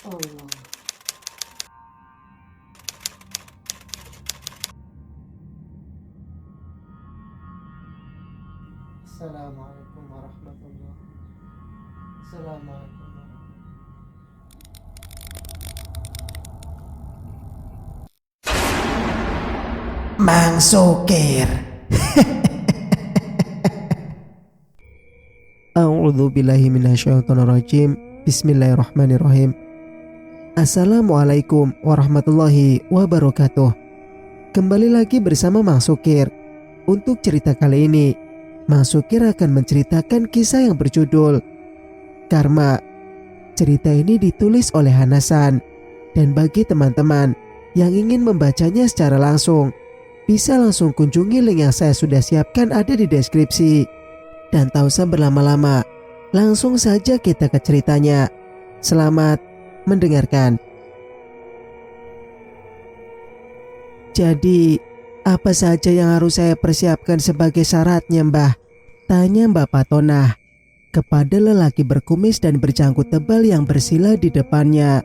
Allah. Assalamualaikum warahmatullahi. Assalamualaikum Mang Sukir. A'udzu billahi minasyaitonir rajim. Bismillahirrahmanirrahim. Assalamualaikum warahmatullahi wabarakatuh. Kembali lagi bersama Mang Sukir. Untuk cerita kali ini, Mang Sukir akan menceritakan kisah yang berjudul Karma. Cerita ini ditulis oleh Hanasan, dan bagi teman-teman yang ingin membacanya secara langsung, bisa langsung kunjungi link yang saya sudah siapkan ada di deskripsi. Dan tak usah berlama-lama, langsung saja kita ke ceritanya. Selamat mendengarkan. Jadi, apa saja yang harus saya persiapkan sebagai syaratnya, Mbah? Tanya Mbak Patonah kepada lelaki berkumis dan berjanggut tebal yang bersila di depannya.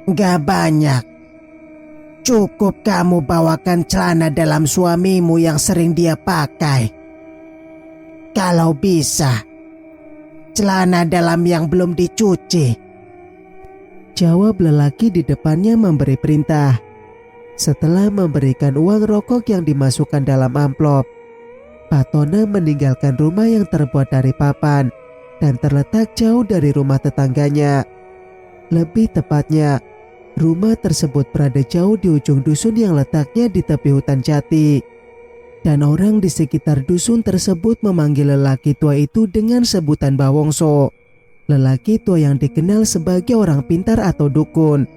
Gak banyak. Cukup kamu bawakan celana dalam suamimu yang sering dia pakai. Kalau bisa, celana dalam yang belum dicuci. Jawab lelaki di depannya memberi perintah. Setelah memberikan uang rokok yang dimasukkan dalam amplop, Patona meninggalkan rumah yang terbuat dari papan dan terletak jauh dari rumah tetangganya. Lebih tepatnya, rumah tersebut berada jauh di ujung dusun yang letaknya di tepi hutan jati. Dan orang di sekitar dusun tersebut memanggil lelaki tua itu dengan sebutan Bawongso. Lelaki tua yang dikenal sebagai orang pintar atau dukun.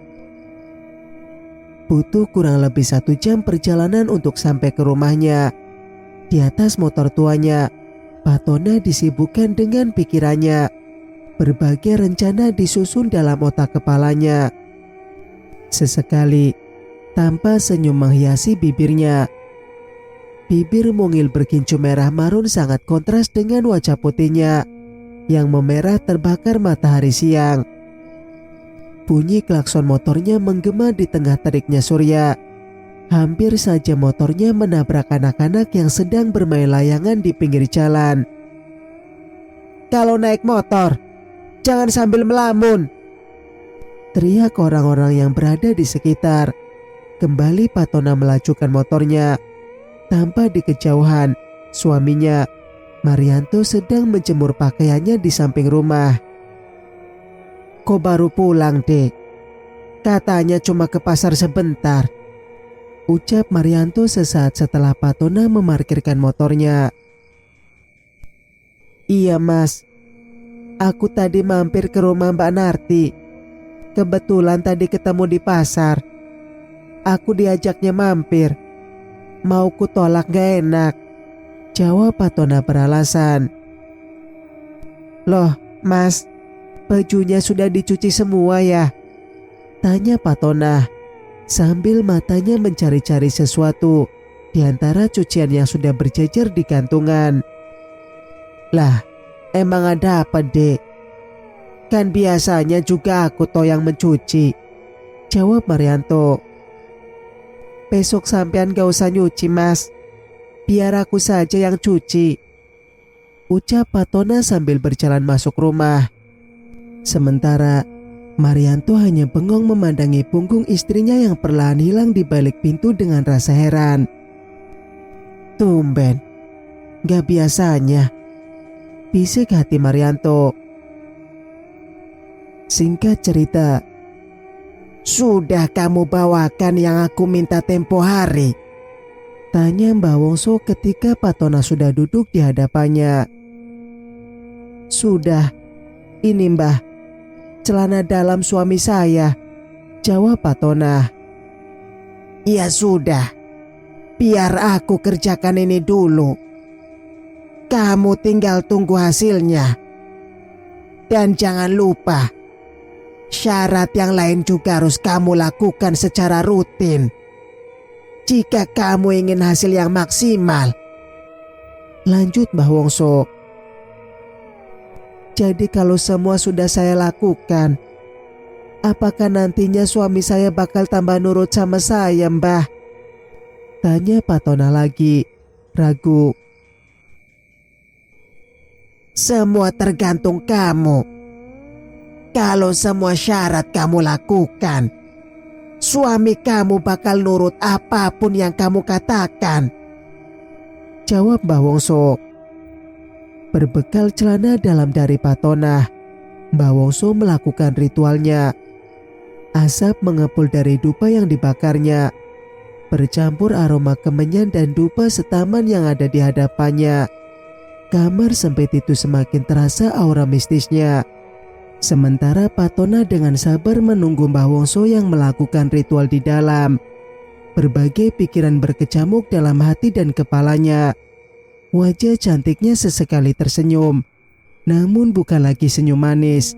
Butuh kurang lebih 1 jam perjalanan untuk sampai ke rumahnya. Di atas motor tuanya, Patona disibukkan dengan pikirannya. Berbagai rencana disusun dalam otak kepalanya. Sesekali, tanpa senyum menghiasi bibirnya. Bibir mungil berkincu merah marun sangat kontras dengan wajah putihnya yang memerah terbakar matahari siang. Bunyi klakson motornya menggema di tengah teriknya surya. Hampir saja motornya menabrak anak-anak yang sedang bermain layangan di pinggir jalan. Kalau naik motor, jangan sambil melamun, teriak orang-orang yang berada di sekitar. Kembali Patona melajukan motornya. Tanpa di kejauhan, suaminya, Marianto, sedang menjemur pakaiannya di samping rumah. Kok baru pulang, Dek? Katanya cuma ke pasar sebentar, ucap Marianto sesaat setelah Patona memarkirkan motornya. Iya, Mas. Aku tadi mampir ke rumah Mbak Narti. Kebetulan tadi ketemu di pasar. Aku diajaknya mampir. Mau ku tolak gak enak, jawab Patona beralasan. Loh, Mas, bajunya sudah dicuci semua ya? Tanya Patona sambil matanya mencari-cari sesuatu di antara cucian yang sudah berjejer di gantungan. Lah, emang ada apa, Dek? Kan biasanya juga aku toh yang mencuci, jawab Marianto. Besok sampean gak usah nyuci, Mas. Biar aku saja yang cuci, ucap Patona sambil berjalan masuk rumah. Sementara Marianto hanya bengong memandangi punggung istrinya yang perlahan hilang di balik pintu dengan rasa heran. Tumben, gak biasanya, bisik hati Marianto. Singkat cerita, sudah kamu bawakan yang aku minta tempo hari? Tanya Mbah Wongso ketika Patona sudah duduk di hadapannya. Sudah, ini Mbah, celana dalam suami saya, jawab Patona. Ya sudah, biar aku kerjakan ini dulu. Kamu tinggal tunggu hasilnya. Dan jangan lupa, syarat yang lain juga harus kamu lakukan secara rutin jika kamu ingin hasil yang maksimal, lanjut Mbah Wongso. Jadi kalau semua sudah saya lakukan, Apakah nantinya suami saya bakal tambah nurut sama saya, Mbah? Tanya Patona lagi, ragu. Semua tergantung kamu. Kalau semua syarat kamu lakukan, suami kamu bakal nurut apapun yang kamu katakan, jawab Mbah Wongso. Berbekal celana dalam dari Patona, Mbah Wongso melakukan ritualnya. Asap mengepul dari dupa yang dibakarnya, bercampur aroma kemenyan dan dupa setaman yang ada di hadapannya. Kamar sempit itu semakin terasa aura mistisnya. Sementara Patona dengan sabar menunggu Mbah Wongso yang melakukan ritual di dalam. Berbagai pikiran berkecamuk dalam hati dan kepalanya. Wajah cantiknya sesekali tersenyum, namun bukan lagi senyum manis,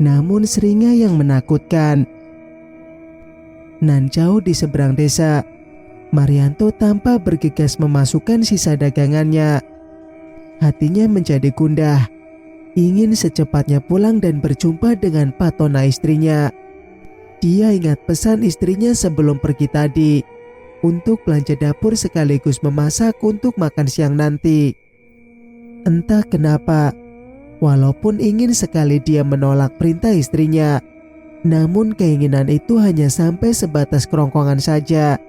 namun seringai yang menakutkan. Nan jauh di seberang desa, Marianto tampak bergegas memasukkan sisa dagangannya. Hatinya menjadi gundah, ingin secepatnya pulang dan berjumpa dengan Patona istrinya. Dia ingat pesan istrinya sebelum pergi tadi, untuk belanja dapur sekaligus memasak untuk makan siang nanti. Entah kenapa, walaupun ingin sekali dia menolak perintah istrinya, namun keinginan itu hanya sampai sebatas kerongkongan saja.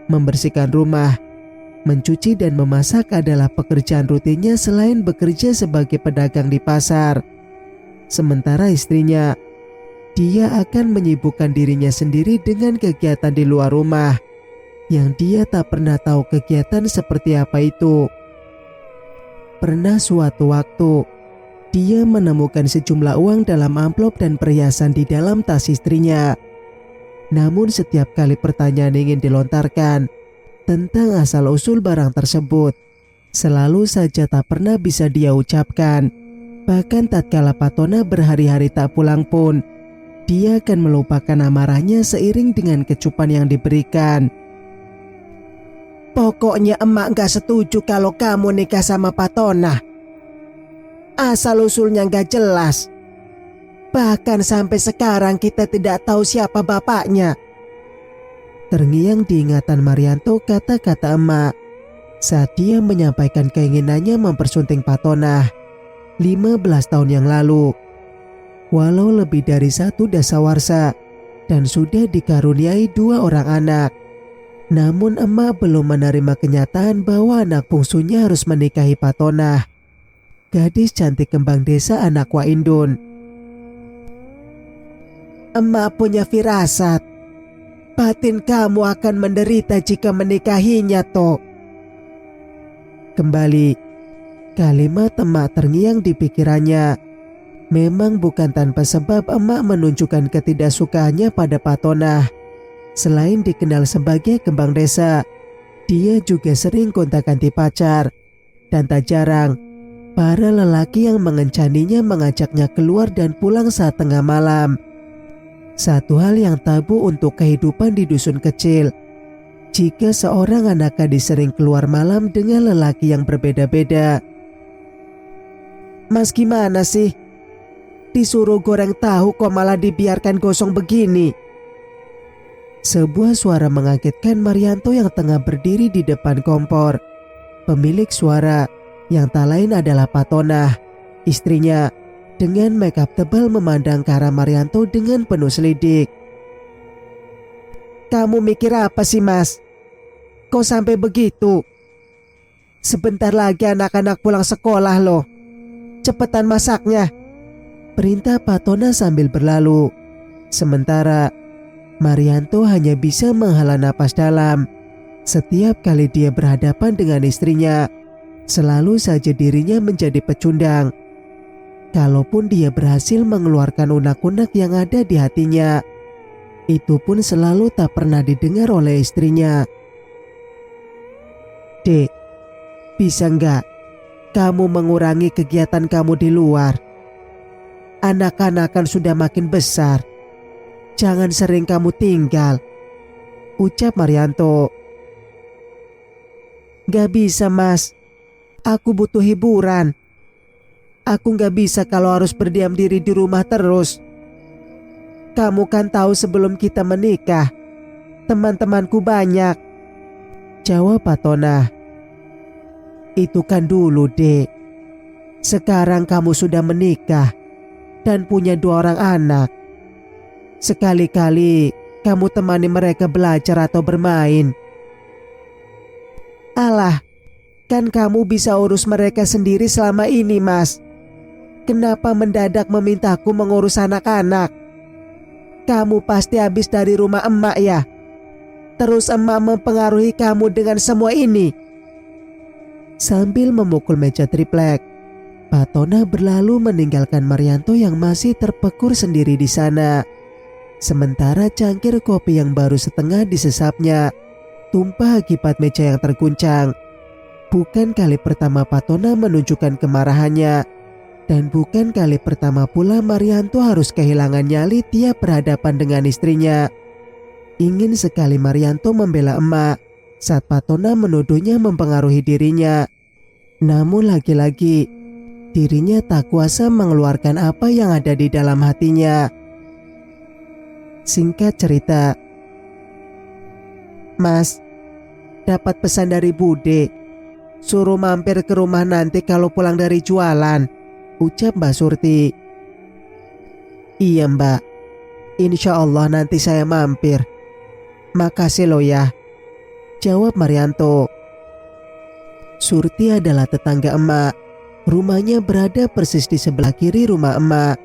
Membersihkan rumah, mencuci dan memasak adalah pekerjaan rutinnya selain bekerja sebagai pedagang di pasar. Sementara istrinya, dia akan menyibukkan dirinya sendiri dengan kegiatan di luar rumah, yang dia tak pernah tahu kegiatan seperti apa itu. Pernah suatu waktu, dia menemukan sejumlah uang dalam amplop dan perhiasan di dalam tas istrinya. Namun setiap kali pertanyaan ingin dilontarkan tentang asal-usul barang tersebut, selalu saja tak pernah bisa dia ucapkan. Bahkan tatkala Patona berhari-hari tak pulang pun, dia akan melupakan amarahnya seiring dengan kecupan yang diberikan. Pokoknya emak gak setuju kalau kamu nikah sama Patona. Asal-usulnya gak jelas. Bahkan sampai sekarang kita tidak tahu siapa bapaknya. Terngiang diingatan Marianto kata-kata emak saat dia menyampaikan keinginannya mempersunting Patona 15 tahun yang lalu. Walau lebih dari satu dasawarsa dan sudah dikaruniai 2 orang anak, namun emak belum menerima kenyataan bahwa anak bungsunya harus menikahi Patona, gadis cantik kembang desa anak Waindun. Emak punya firasat, batin kamu akan menderita jika menikahinya, Tok. Kembali, kalimat emak terngiang di pikirannya. Memang bukan tanpa sebab emak menunjukkan ketidaksukaannya pada Patona. Selain dikenal sebagai kembang desa, dia juga sering gonta-ganti pacar. Dan tak jarang, para lelaki yang mengencaninya mengajaknya keluar dan pulang saat tengah malam. Satu hal yang tabu untuk kehidupan di dusun kecil, jika seorang anak gadis sering keluar malam dengan lelaki yang berbeda-beda. Mas gimana sih? Disuruh goreng tahu kok malah dibiarkan gosong begini. Sebuah suara mengagetkan Marianto yang tengah berdiri di depan kompor. Pemilik suara yang tak lain adalah Patona, istrinya, dengan makeup tebal memandang ke arah Marianto dengan penuh selidik. Kamu mikir apa sih, Mas? Kok sampai begitu? Sebentar lagi anak-anak pulang sekolah loh. Cepetan masaknya, perintah Patona sambil berlalu. Sementara Marianto hanya bisa menghela napas dalam. Setiap kali dia berhadapan dengan istrinya, selalu saja dirinya menjadi pecundang. Kalaupun dia berhasil mengeluarkan unak-unak yang ada di hatinya, itu pun selalu tak pernah didengar oleh istrinya. Dek, bisa nggak kamu mengurangi kegiatan kamu di luar? Anak-anak kan sudah makin besar. Jangan sering kamu tinggal, ucap Marianto. Gak bisa, Mas. Aku butuh hiburan. Aku gak bisa kalau harus berdiam diri di rumah terus. Kamu kan tahu sebelum kita menikah, teman-temanku banyak. Jawab Patona. Itu kan dulu, Dek. Sekarang kamu sudah menikah dan punya 2 orang anak. Sekali-kali kamu temani mereka belajar atau bermain. Alah, kan kamu bisa urus mereka sendiri selama ini, Mas. Kenapa mendadak memintaku mengurus anak-anak? Kamu pasti habis dari rumah emak ya? Terus emak mempengaruhi kamu dengan semua ini? Sambil memukul meja triplek, Patona berlalu meninggalkan Marianto yang masih terpekur sendiri di sana. Sementara cangkir kopi yang baru setengah disesapnya tumpah akibat meja yang terguncang. Bukan kali pertama Patona menunjukkan kemarahannya, dan bukan kali pertama pula Marianto harus kehilangan nyali tiap berhadapan dengan istrinya. Ingin sekali Marianto membela emak saat Patona menuduhnya mempengaruhi dirinya. Namun lagi-lagi dirinya tak kuasa mengeluarkan apa yang ada di dalam hatinya. Singkat cerita, Mas, dapat pesan dari Bude. Suruh mampir ke rumah nanti kalau pulang dari jualan, ucap Mbak Surti. Iya Mbak, insya Allah nanti saya mampir. Makasih lo ya, jawab Marianto. Surti adalah tetangga emak. Rumahnya berada persis di sebelah kiri rumah emak.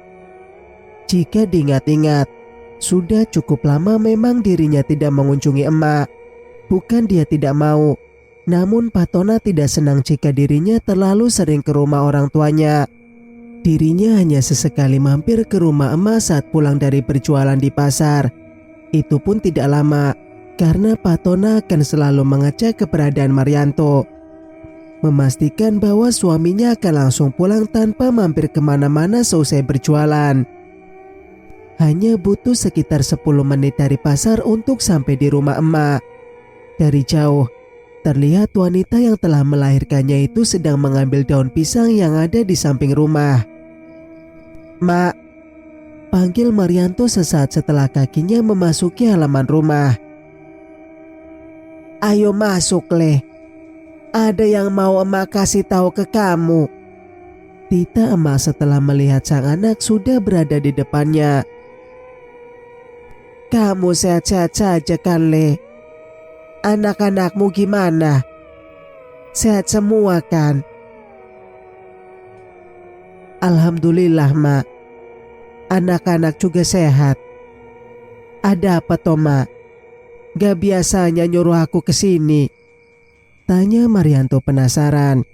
Jika diingat-ingat, sudah cukup lama memang dirinya tidak mengunjungi emak. Bukan dia tidak mau, namun Patona tidak senang jika dirinya terlalu sering ke rumah orang tuanya. Dirinya hanya sesekali mampir ke rumah emak saat pulang dari berjualan di pasar. Itu pun tidak lama, karena Patona akan selalu mengecek keberadaan Marianto, memastikan bahwa suaminya akan langsung pulang tanpa mampir kemana-mana seusai berjualan. Hanya butuh sekitar 10 menit dari pasar untuk sampai di rumah emak. Dari jauh, terlihat wanita yang telah melahirkannya itu sedang mengambil daun pisang yang ada di samping rumah. Mak, panggil Marianto sesaat setelah kakinya memasuki halaman rumah. Ayo masuk, Le. Ada yang mau emak kasih tahu ke kamu. Tita emak setelah melihat sang anak sudah berada di depannya. Kamu sehat-sehat saja kan, Le? Anak-anakmu gimana? Sehat semua kan? Alhamdulillah, Mak. Anak-anak juga sehat. Ada apa toh, Mak? Gak biasanya nyuruh aku ke sini, tanya Marianto penasaran.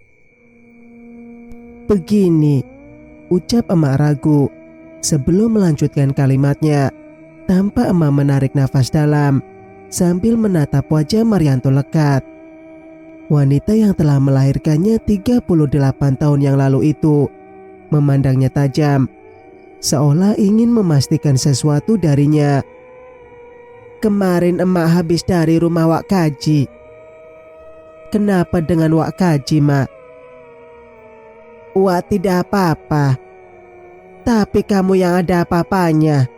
Begini, ucap emak ragu sebelum melanjutkan kalimatnya, tanpa emak menarik nafas dalam sambil menatap wajah Marianto lekat. Wanita yang telah melahirkannya 38 tahun yang lalu itu memandangnya tajam, seolah ingin memastikan sesuatu darinya. Kemarin emak habis dari rumah Wak Kaji. Kenapa dengan Wak Kaji, Mak? Wak tidak apa-apa, tapi kamu yang ada apa-apanya,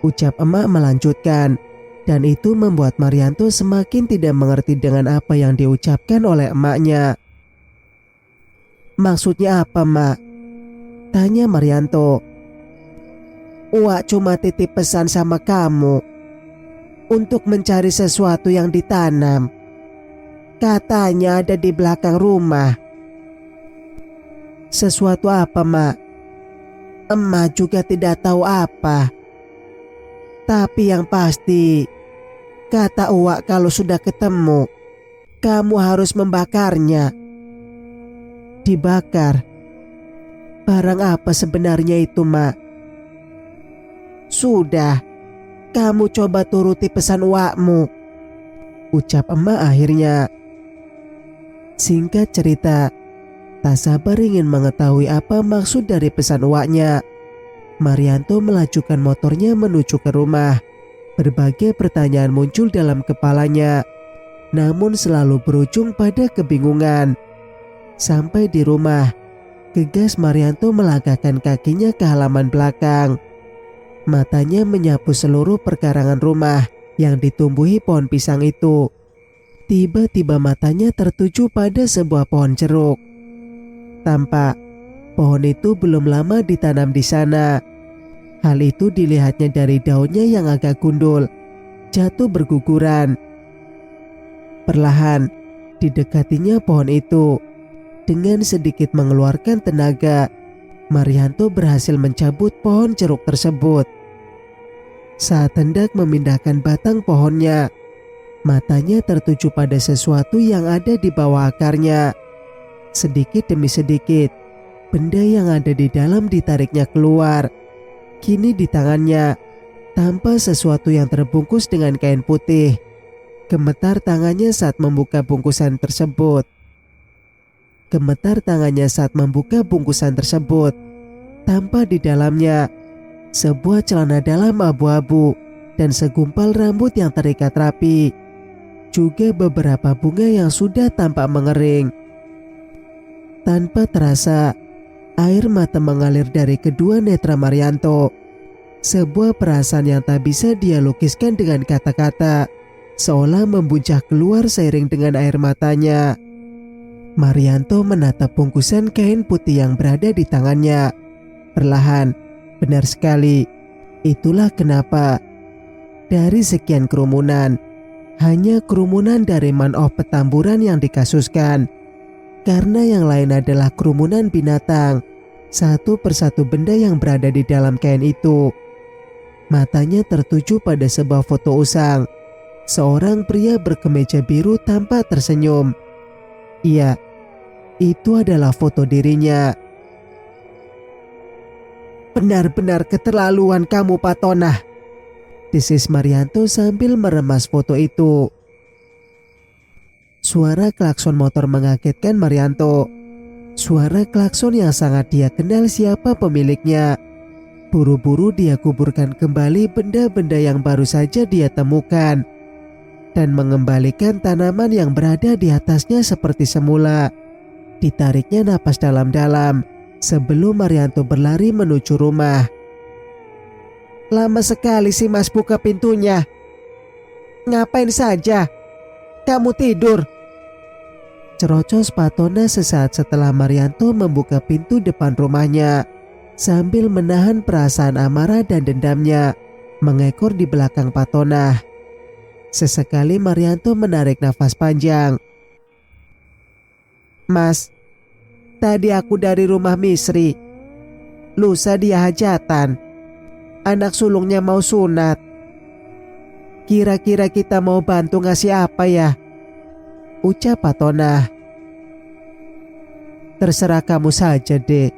ucap emak melanjutkan. Dan itu membuat Marianto semakin tidak mengerti dengan apa yang diucapkan oleh emaknya. Maksudnya apa, Mak? Tanya Marianto. Wak cuma titip pesan sama kamu untuk mencari sesuatu yang ditanam. Katanya ada di belakang rumah. Sesuatu apa, Mak? Emak juga tidak tahu apa. Tapi yang pasti, kata Uwak kalau sudah ketemu, kamu harus membakarnya. Dibakar? Barang apa sebenarnya itu, Mak? Sudah, kamu coba turuti pesan Uwakmu, ucap emak akhirnya. Singkat cerita, tak sabar ingin mengetahui apa maksud dari pesan Uwaknya, Marianto melajukan motornya menuju ke rumah. Berbagai pertanyaan muncul dalam kepalanya, namun selalu berujung pada kebingungan. Sampai di rumah, gegas Marianto melangkahkan kakinya ke halaman belakang. Matanya menyapu seluruh perkarangan rumah yang ditumbuhi pohon pisang itu. Tiba-tiba matanya tertuju pada sebuah pohon jeruk. Tampak pohon itu belum lama ditanam di sana. Hal itu dilihatnya dari daunnya yang agak gundul, jatuh berguguran. Perlahan didekatinya pohon itu. Dengan sedikit mengeluarkan tenaga, Marianto berhasil mencabut pohon jeruk tersebut. Saat hendak memindahkan batang pohonnya, matanya tertuju pada sesuatu yang ada di bawah akarnya. Sedikit demi sedikit, benda yang ada di dalam ditariknya keluar. Kini di tangannya tampak sesuatu yang terbungkus dengan kain putih. Gemetar tangannya saat membuka bungkusan tersebut. Tampak di dalamnya sebuah celana dalam abu-abu dan segumpal rambut yang terikat rapi. Juga beberapa bunga yang sudah tampak mengering. Tanpa terasa, air mata mengalir dari kedua netra Marianto. Sebuah perasaan yang tak bisa dia lukiskan dengan kata-kata, seolah membuncah keluar seiring dengan air matanya. Marianto menatap bungkusan kain putih yang berada di tangannya. Perlahan, benar sekali, itulah kenapa dari sekian kerumunan, hanya kerumunan dari Man of Petamburan yang dikasuskan. Karena yang lain adalah kerumunan binatang. Satu persatu benda yang berada di dalam kain itu. Matanya tertuju pada sebuah foto usang. Seorang pria berkemeja biru tampak tersenyum. Iya, itu adalah foto dirinya. "Benar-benar keterlaluan kamu, Patona," desis Marianto sambil meremas foto itu. Suara klakson motor mengagetkan Marianto. Suara klakson yang sangat dia kenal siapa pemiliknya. Buru-buru dia kuburkan kembali benda-benda yang baru saja dia temukan dan mengembalikan tanaman yang berada di atasnya seperti semula. Ditariknya napas dalam-dalam sebelum Marianto berlari menuju rumah. "Lama sekali sih Mas buka pintunya. Ngapain saja? Kamu tidur?" Cerocos Patona sesaat setelah Marianto membuka pintu depan rumahnya. Sambil menahan perasaan amarah dan dendamnya mengekor di belakang Patona. Sesekali Marianto menarik nafas panjang. "Mas, tadi aku dari rumah Misri. Lusa dia hajatan. Anak sulungnya mau sunat. Kira-kira kita mau bantu ngasih apa ya?" ucap Patona. "Terserah kamu saja, Dek.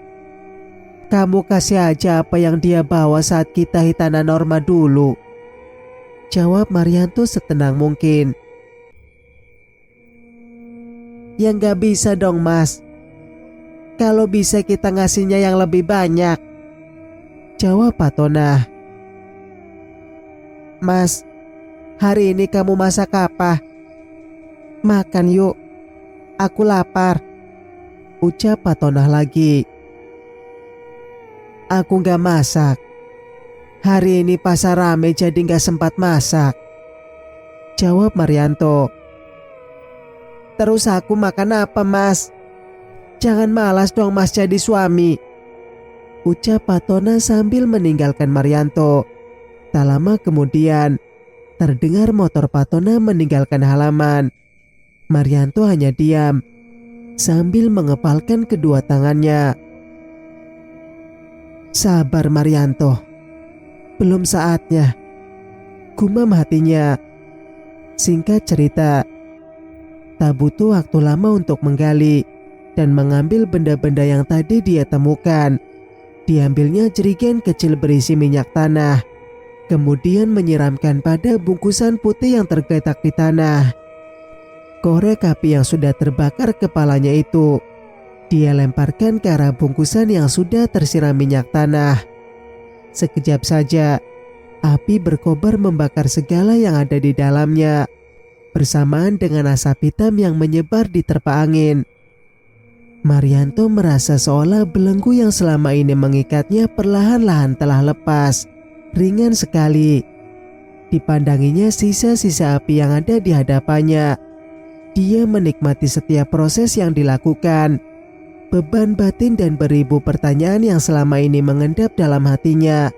Kamu kasih aja apa yang dia bawa saat kita hitanan Norma dulu," jawab Marianto setenang mungkin. "Ya nggak bisa dong Mas. Kalau bisa kita ngasihnya yang lebih banyak," jawab Patona. "Mas, hari ini kamu masak apa? Makan yuk, aku lapar," ucap Patona lagi. "Aku nggak masak. Hari ini pasar rame jadi nggak sempat masak," jawab Marianto. "Terus aku makan apa Mas? Jangan malas dong Mas jadi suami," ucap Patona sambil meninggalkan Marianto. Tak lama kemudian, terdengar motor Patona meninggalkan halaman. Marianto hanya diam, sambil mengepalkan kedua tangannya. "Sabar Marianto, belum saatnya," gumam hatinya. Singkat cerita, tak butuh waktu lama untuk menggali dan mengambil benda-benda yang tadi dia temukan. Diambilnya jerigen kecil berisi minyak tanah, kemudian menyiramkan pada bungkusan putih yang tergeletak di tanah. Korek api yang sudah terbakar kepalanya itu dia lemparkan ke arah bungkusan yang sudah tersiram minyak tanah. Sekejap saja, api berkobar membakar segala yang ada di dalamnya, bersamaan dengan asap hitam yang menyebar di terpa angin. Marianto merasa seolah belenggu yang selama ini mengikatnya perlahan-lahan telah lepas. ringan sekali. Dipandanginya sisa-sisa api yang ada di hadapannya. Dia menikmati setiap proses yang dilakukan. Beban batin dan beribu pertanyaan yang selama ini mengendap dalam hatinya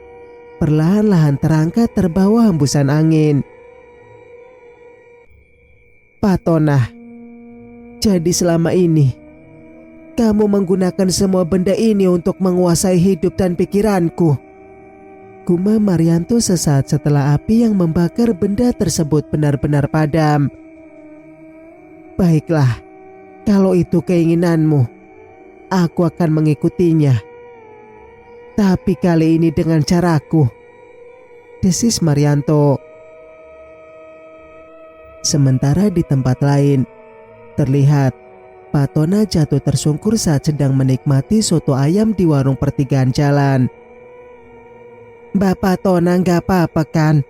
perlahan-lahan terangkat terbawa hembusan angin. Patonah, jadi selama ini kamu menggunakan semua benda ini untuk menguasai hidup dan pikiranku. Gumam Marianto sesaat setelah api yang membakar benda tersebut benar-benar padam. Baiklah, kalau itu keinginanmu, aku akan mengikutinya. Tapi kali ini dengan caraku, desis Marianto. Sementara di tempat lain, terlihat Patona jatuh tersungkur saat sedang menikmati soto ayam di warung pertigaan jalan. Mbak Patona nggak apa-apa kan?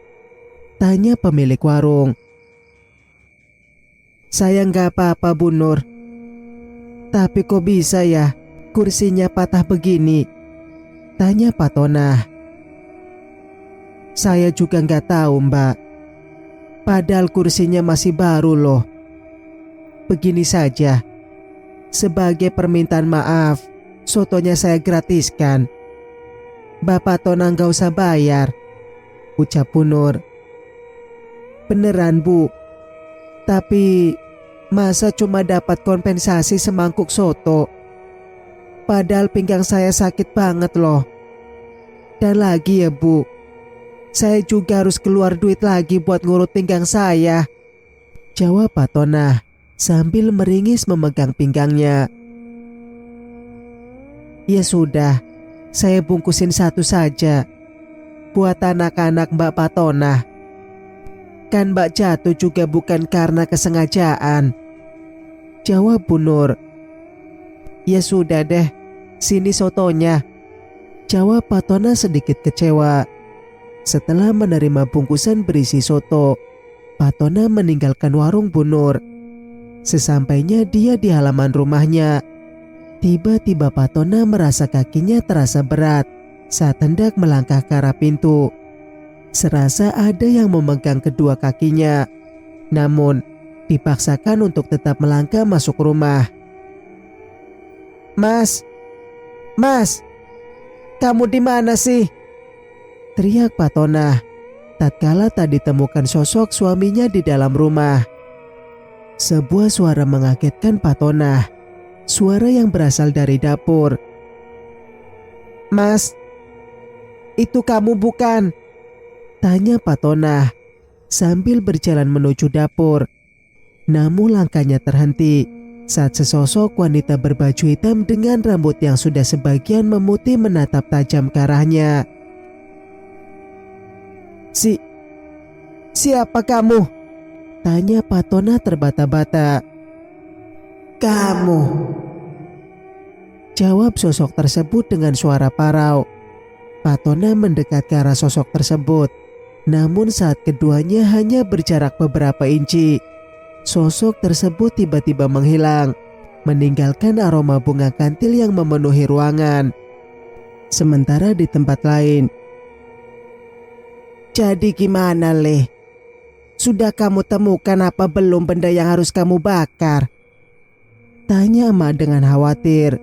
Tanya pemilik warung. Saya nggak apa-apa Bu Nur. Tapi kok bisa ya kursinya patah begini? Tanya Patona. Saya juga nggak tahu Mbak. Padahal kursinya masih baru loh. Begini saja. Sebagai permintaan maaf, sotonya saya gratiskan. Bapak Tona nggak usah bayar, ucap Bu Nur. Beneran Bu, tapi masa cuma dapat kompensasi semangkuk soto? Padahal pinggang saya sakit banget loh. Dan lagi ya Bu, saya juga harus keluar duit lagi buat ngurut pinggang saya, jawab Patona sambil meringis memegang pinggangnya. Ya sudah, saya bungkusin satu saja buat anak-anak Mbak Patona. Kan Mbak jatuh juga bukan karena kesengajaan, jawab Bu Nur. Ya sudah deh, sini sotonya, jawab Patona sedikit kecewa. Setelah menerima bungkusan berisi soto, Patona meninggalkan warung Bu Nur. Sesampainya dia di halaman rumahnya, tiba-tiba Patona merasa kakinya terasa berat saat hendak melangkah ke arah pintu. Serasa ada yang memegang kedua kakinya, namun dipaksakan untuk tetap melangkah masuk rumah. Mas, kamu di mana sih? Teriak Patona tatkala tak ditemukan sosok suaminya di dalam rumah. Sebuah suara mengagetkan Patona. Suara yang berasal dari dapur. Mas, itu kamu bukan? Tanya Patona sambil berjalan menuju dapur. Namun langkahnya terhenti saat sesosok wanita berbaju hitam dengan rambut yang sudah sebagian memutih menatap tajam ke arahnya. Siapa kamu? Tanya Patona terbata-bata. Kamu, jawab sosok tersebut dengan suara parau. Patona mendekat ke arah sosok tersebut. Namun saat keduanya hanya berjarak beberapa inci, sosok tersebut tiba-tiba menghilang, meninggalkan aroma bunga kantil yang memenuhi ruangan. Sementara di tempat lain, jadi gimana Leh? Sudah kamu temukan apa belum benda yang harus kamu bakar? Tanya Mak dengan khawatir.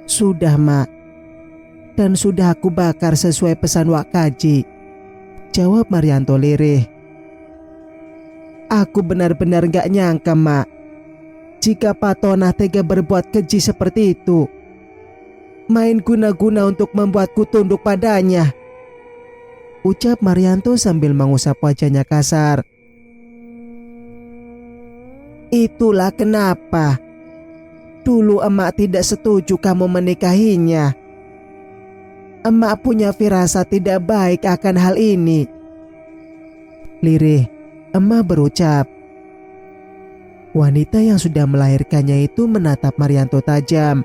Sudah Mak, dan sudah aku bakar sesuai pesan Wak Kaji, jawab Marianto lirih. Aku benar-benar gak nyangka Mak, jika Patona tega berbuat keji seperti itu. Main guna-guna untuk membuatku tunduk padanya, ucap Marianto sambil mengusap wajahnya kasar. Itulah kenapa dulu emak tidak setuju kamu menikahinya. Emak punya firasat tidak baik akan hal ini, lirih emak berucap. Wanita yang sudah melahirkannya itu menatap Marianto tajam.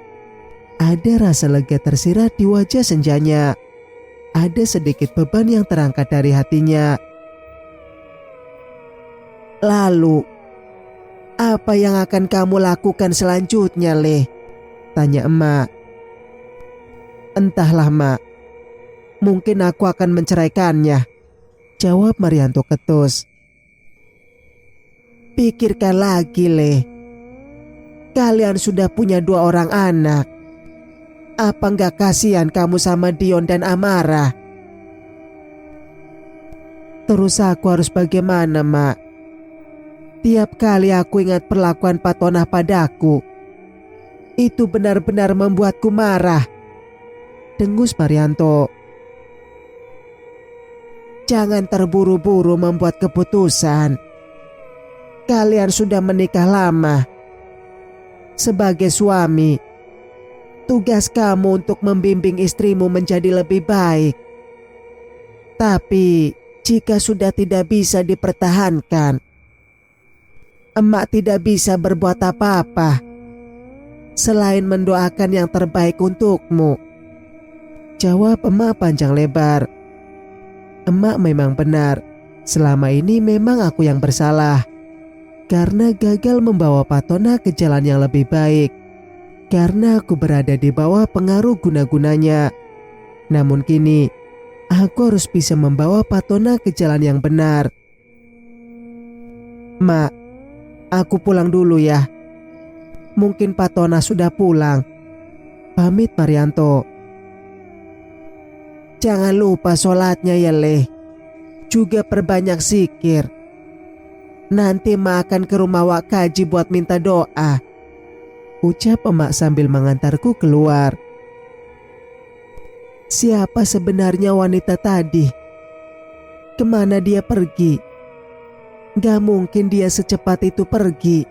Ada rasa lega tersirat di wajah senjanya. Ada sedikit beban yang terangkat dari hatinya. Lalu, apa yang akan kamu lakukan selanjutnya, Leh? Tanya emak. Entahlah, Mak. mungkin aku akan menceraikannya, jawab Marianto ketus. Pikirkan lagi, Le. Kalian sudah punya 2 orang anak. Apa nggak kasihan kamu sama Dion dan Amara? Terus aku harus bagaimana, Mak? Tiap kali aku ingat perlakuan Pak Tonah padaku, itu benar-benar membuatku marah, dengus Marianto. Jangan terburu-buru membuat keputusan. Kalian sudah menikah lama. Sebagai suami, tugas kamu untuk membimbing istrimu menjadi lebih baik. Tapi jika sudah tidak bisa dipertahankan, emak tidak bisa berbuat apa-apa selain mendoakan yang terbaik untukmu, jawab emak panjang lebar. Emak memang benar, selama ini memang aku yang bersalah karena gagal membawa Pak Tonah ke jalan yang lebih baik, karena aku berada di bawah pengaruh guna-gunanya. Namun kini aku harus bisa membawa Pak Tonah ke jalan yang benar. Mak, aku pulang dulu ya. Mungkin Pak Tonah sudah pulang, pamit Marianto. Jangan lupa sholatnya ya, Le. Juga perbanyak zikir. Nanti Mak akan ke rumah Wak Kaji buat minta doa, ucap emak sambil mengantarku keluar. Siapa sebenarnya wanita tadi? Kemana dia pergi? Gak mungkin dia secepat itu pergi,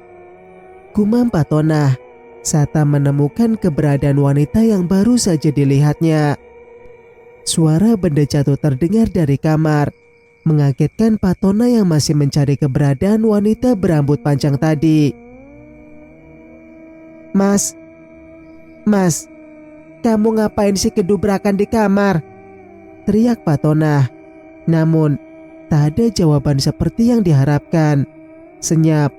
gumam Pak Tonah saat menemukan keberadaan wanita yang baru saja dilihatnya. Suara benda jatuh terdengar dari kamar, mengagetkan Pak Tonah yang masih mencari keberadaan wanita berambut panjang tadi. Mas, kamu ngapain sih kedubrakan di kamar? Teriak Pak Tonah. Namun tak ada jawaban seperti yang diharapkan. Senyap,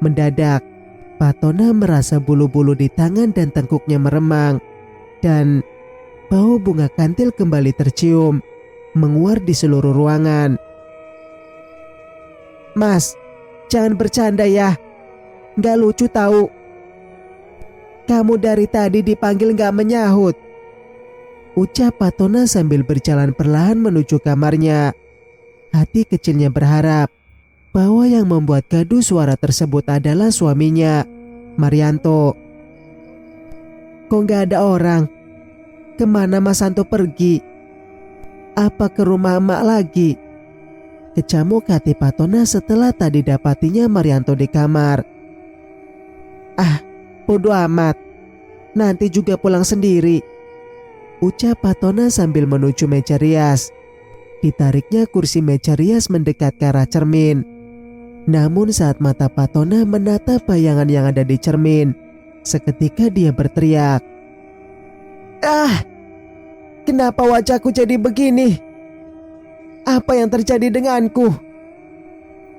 mendadak Pak Tonah merasa bulu-bulu di tangan dan tengkuknya meremang, dan bau bunga kantil kembali tercium, menguar di seluruh ruangan. Mas, jangan bercanda ya. Gak lucu tahu. Kamu dari tadi dipanggil gak menyahut, ucap Pak Tonah sambil berjalan perlahan menuju kamarnya. Hati kecilnya berharap bahwa yang membuat gaduh suara tersebut adalah suaminya, Marianto. Kok gak ada orang? Kemana Mas Santo pergi? Apa ke rumah emak lagi? Kecamuk hati Pak Tonah setelah tadi dapatinya Marianto di kamar. Ah, bodoh amat. Nanti juga pulang sendiri, ucap Pak Tonah sambil menuju meja rias. Ditariknya kursi meja rias mendekat ke arah cermin. Namun saat mata Pak Tonah menatap bayangan yang ada di cermin, seketika dia berteriak. Ah, kenapa wajahku jadi begini? Apa yang terjadi denganku?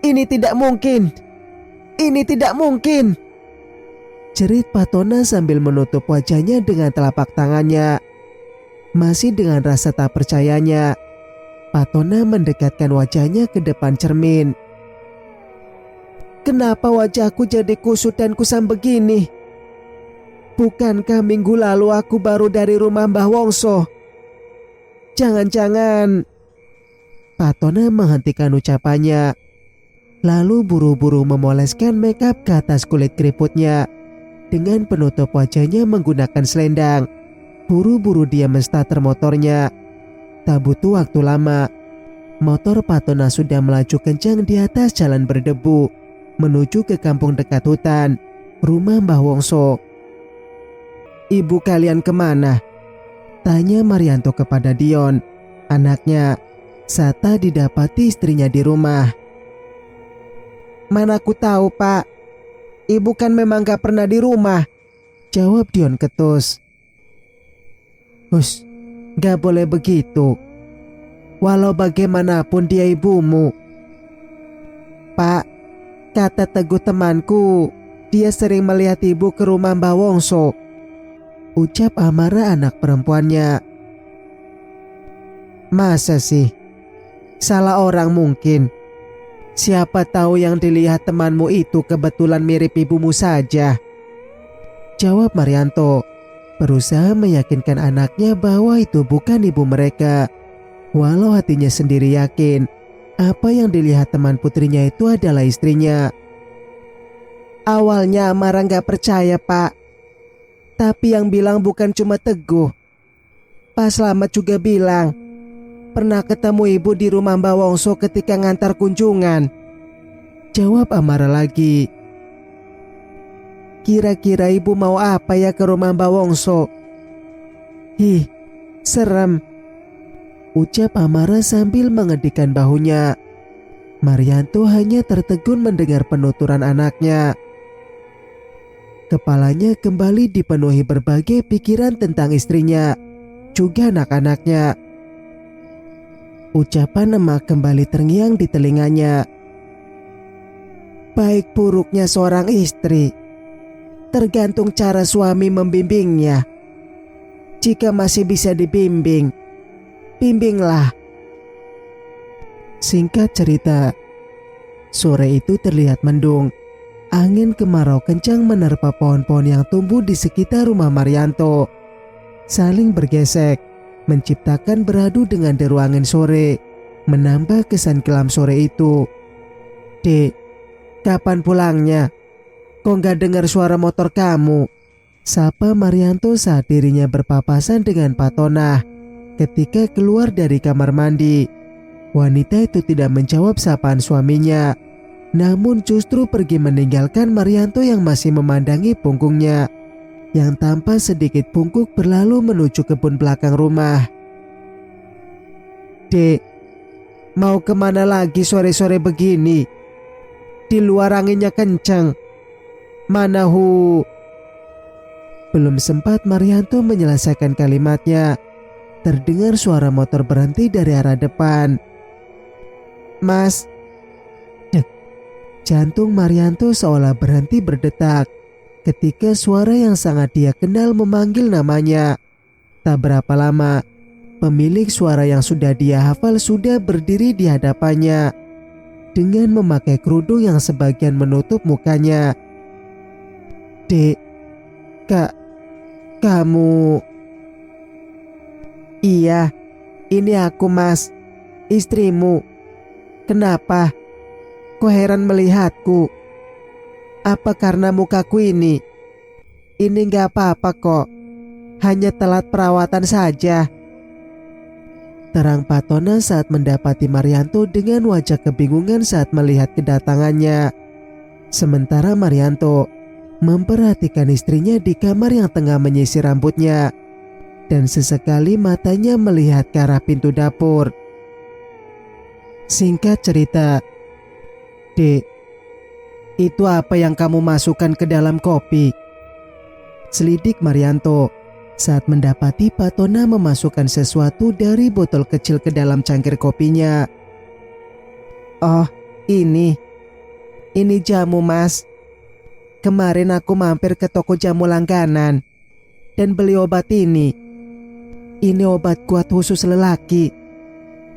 Ini tidak mungkin. Ini tidak mungkin, jerit Pak Tonah sambil menutup wajahnya dengan telapak tangannya. Masih dengan rasa tak percayanya, Pak Tonah mendekatkan wajahnya ke depan cermin. Kenapa wajahku jadi kusut dan kusam begini? Bukankah minggu lalu aku baru dari rumah Mbah Wongso? Jangan-jangan... Pak Tonah menghentikan ucapannya, lalu buru-buru memoleskan makeup ke atas kulit keriputnya. Dengan penutup wajahnya menggunakan selendang, buru-buru dia menstarter motornya. Tak butuh waktu lama, motor Pak Tonah sudah melaju kencang di atas jalan berdebu menuju ke kampung dekat hutan, rumah Mbah Wongso. Ibu kalian kemana? Tanya Marianto kepada Dion, anaknya, saat didapati istrinya di rumah. Mana aku tahu, Pak. Ibu kan memang gak pernah di rumah, jawab Dion ketus. Hus, gak boleh begitu. Walau bagaimanapun dia ibumu. Pak, kata Teguh temanku, dia sering melihat ibu ke rumah Mbah Wongso, ucap Amara anak perempuannya. Masa sih? Salah orang mungkin. Siapa tahu yang dilihat temanmu itu kebetulan mirip ibumu saja. Jawab Marianto, berusaha meyakinkan anaknya bahwa itu bukan ibu mereka. Walau hatinya sendiri yakin apa yang dilihat teman putrinya itu adalah istrinya. Awalnya Amara gak percaya, Pak. Tapi yang bilang bukan cuma Teguh. Pak Slamet juga bilang pernah ketemu ibu di rumah Mbak Wongso ketika ngantar kunjungan. Jawab Amara lagi. Kira-kira ibu mau apa ya ke rumah Mbak Wongso? Ih, serem. Ucap Amara sambil mengedikan bahunya. Marianto hanya tertegun mendengar penuturan anaknya. Kepalanya kembali dipenuhi berbagai pikiran tentang istrinya, juga anak-anaknya. Ucapan emak kembali terngiang di telinganya. Baik buruknya seorang istri tergantung cara suami membimbingnya. Jika masih bisa dibimbing, bimbinglah. Singkat cerita, sore itu terlihat mendung. Angin kemarau kencang menerpa pohon-pohon yang tumbuh di sekitar rumah Marianto. Saling bergesek, menciptakan beradu dengan deru angin sore, menambah kesan kelam sore itu. Dek, kapan pulangnya? Kok gak dengar suara motor kamu? Sapa Marianto saat dirinya berpapasan dengan Pak Tonah ketika keluar dari kamar mandi. Wanita itu tidak menjawab sapaan suaminya, namun justru pergi meninggalkan Marianto yang masih memandangi punggungnya, yang tanpa sedikit bungkuk berlalu menuju kebun belakang rumah. Dek, mau kemana lagi sore-sore begini? Di luar anginnya kencang. Mana Belum sempat Marianto menyelesaikan kalimatnya, terdengar suara motor berhenti dari arah depan. Mas. Dek. Jantung Marianto seolah berhenti berdetak ketika suara yang sangat dia kenal memanggil namanya. Tak berapa lama, pemilik suara yang sudah dia hafal sudah berdiri di hadapannya dengan memakai kerudung yang sebagian menutup mukanya. Dek, kamu? Iya, ini aku Mas, istrimu. Kenapa? Kok heran melihatku? Apa karena mukaku ini? Ini gak apa-apa kok, hanya telat perawatan saja. Terang Pak Tona saat mendapati Marianto dengan wajah kebingungan saat melihat kedatangannya. Sementara Marianto memperhatikan istrinya di kamar yang tengah menyisir rambutnya, dan sesekali matanya melihat ke arah pintu dapur. Singkat cerita, Dek, itu apa yang kamu masukkan ke dalam kopi? Selidik Marianto saat mendapati Pak Tona memasukkan sesuatu dari botol kecil ke dalam cangkir kopinya. Oh, ini jamu Mas. Kemarin aku mampir ke toko jamu langganan dan beli obat ini. Ini obat kuat khusus lelaki.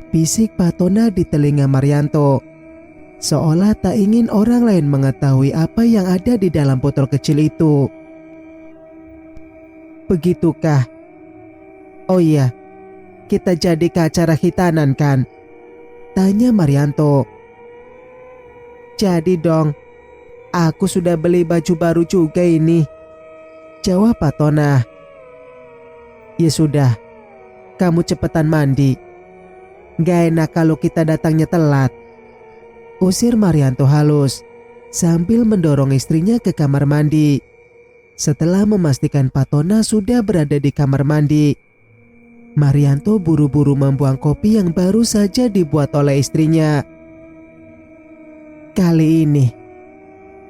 Bisik Pak Tona di telinga Marianto, seolah tak ingin orang lain mengetahui apa yang ada di dalam botol kecil itu. Begitukah? Oh iya, kita jadi ke acara khitanan kan? Tanya Marianto. Jadi dong. Aku sudah beli baju baru juga ini. Jawab Pak Tona. Ya sudah, kamu cepetan mandi. Gak enak kalau kita datangnya telat. Usir Marianto halus sambil mendorong istrinya ke kamar mandi. Setelah memastikan Pak Tona sudah berada di kamar mandi, Marianto buru-buru membuang kopi yang baru saja dibuat oleh istrinya. Kali ini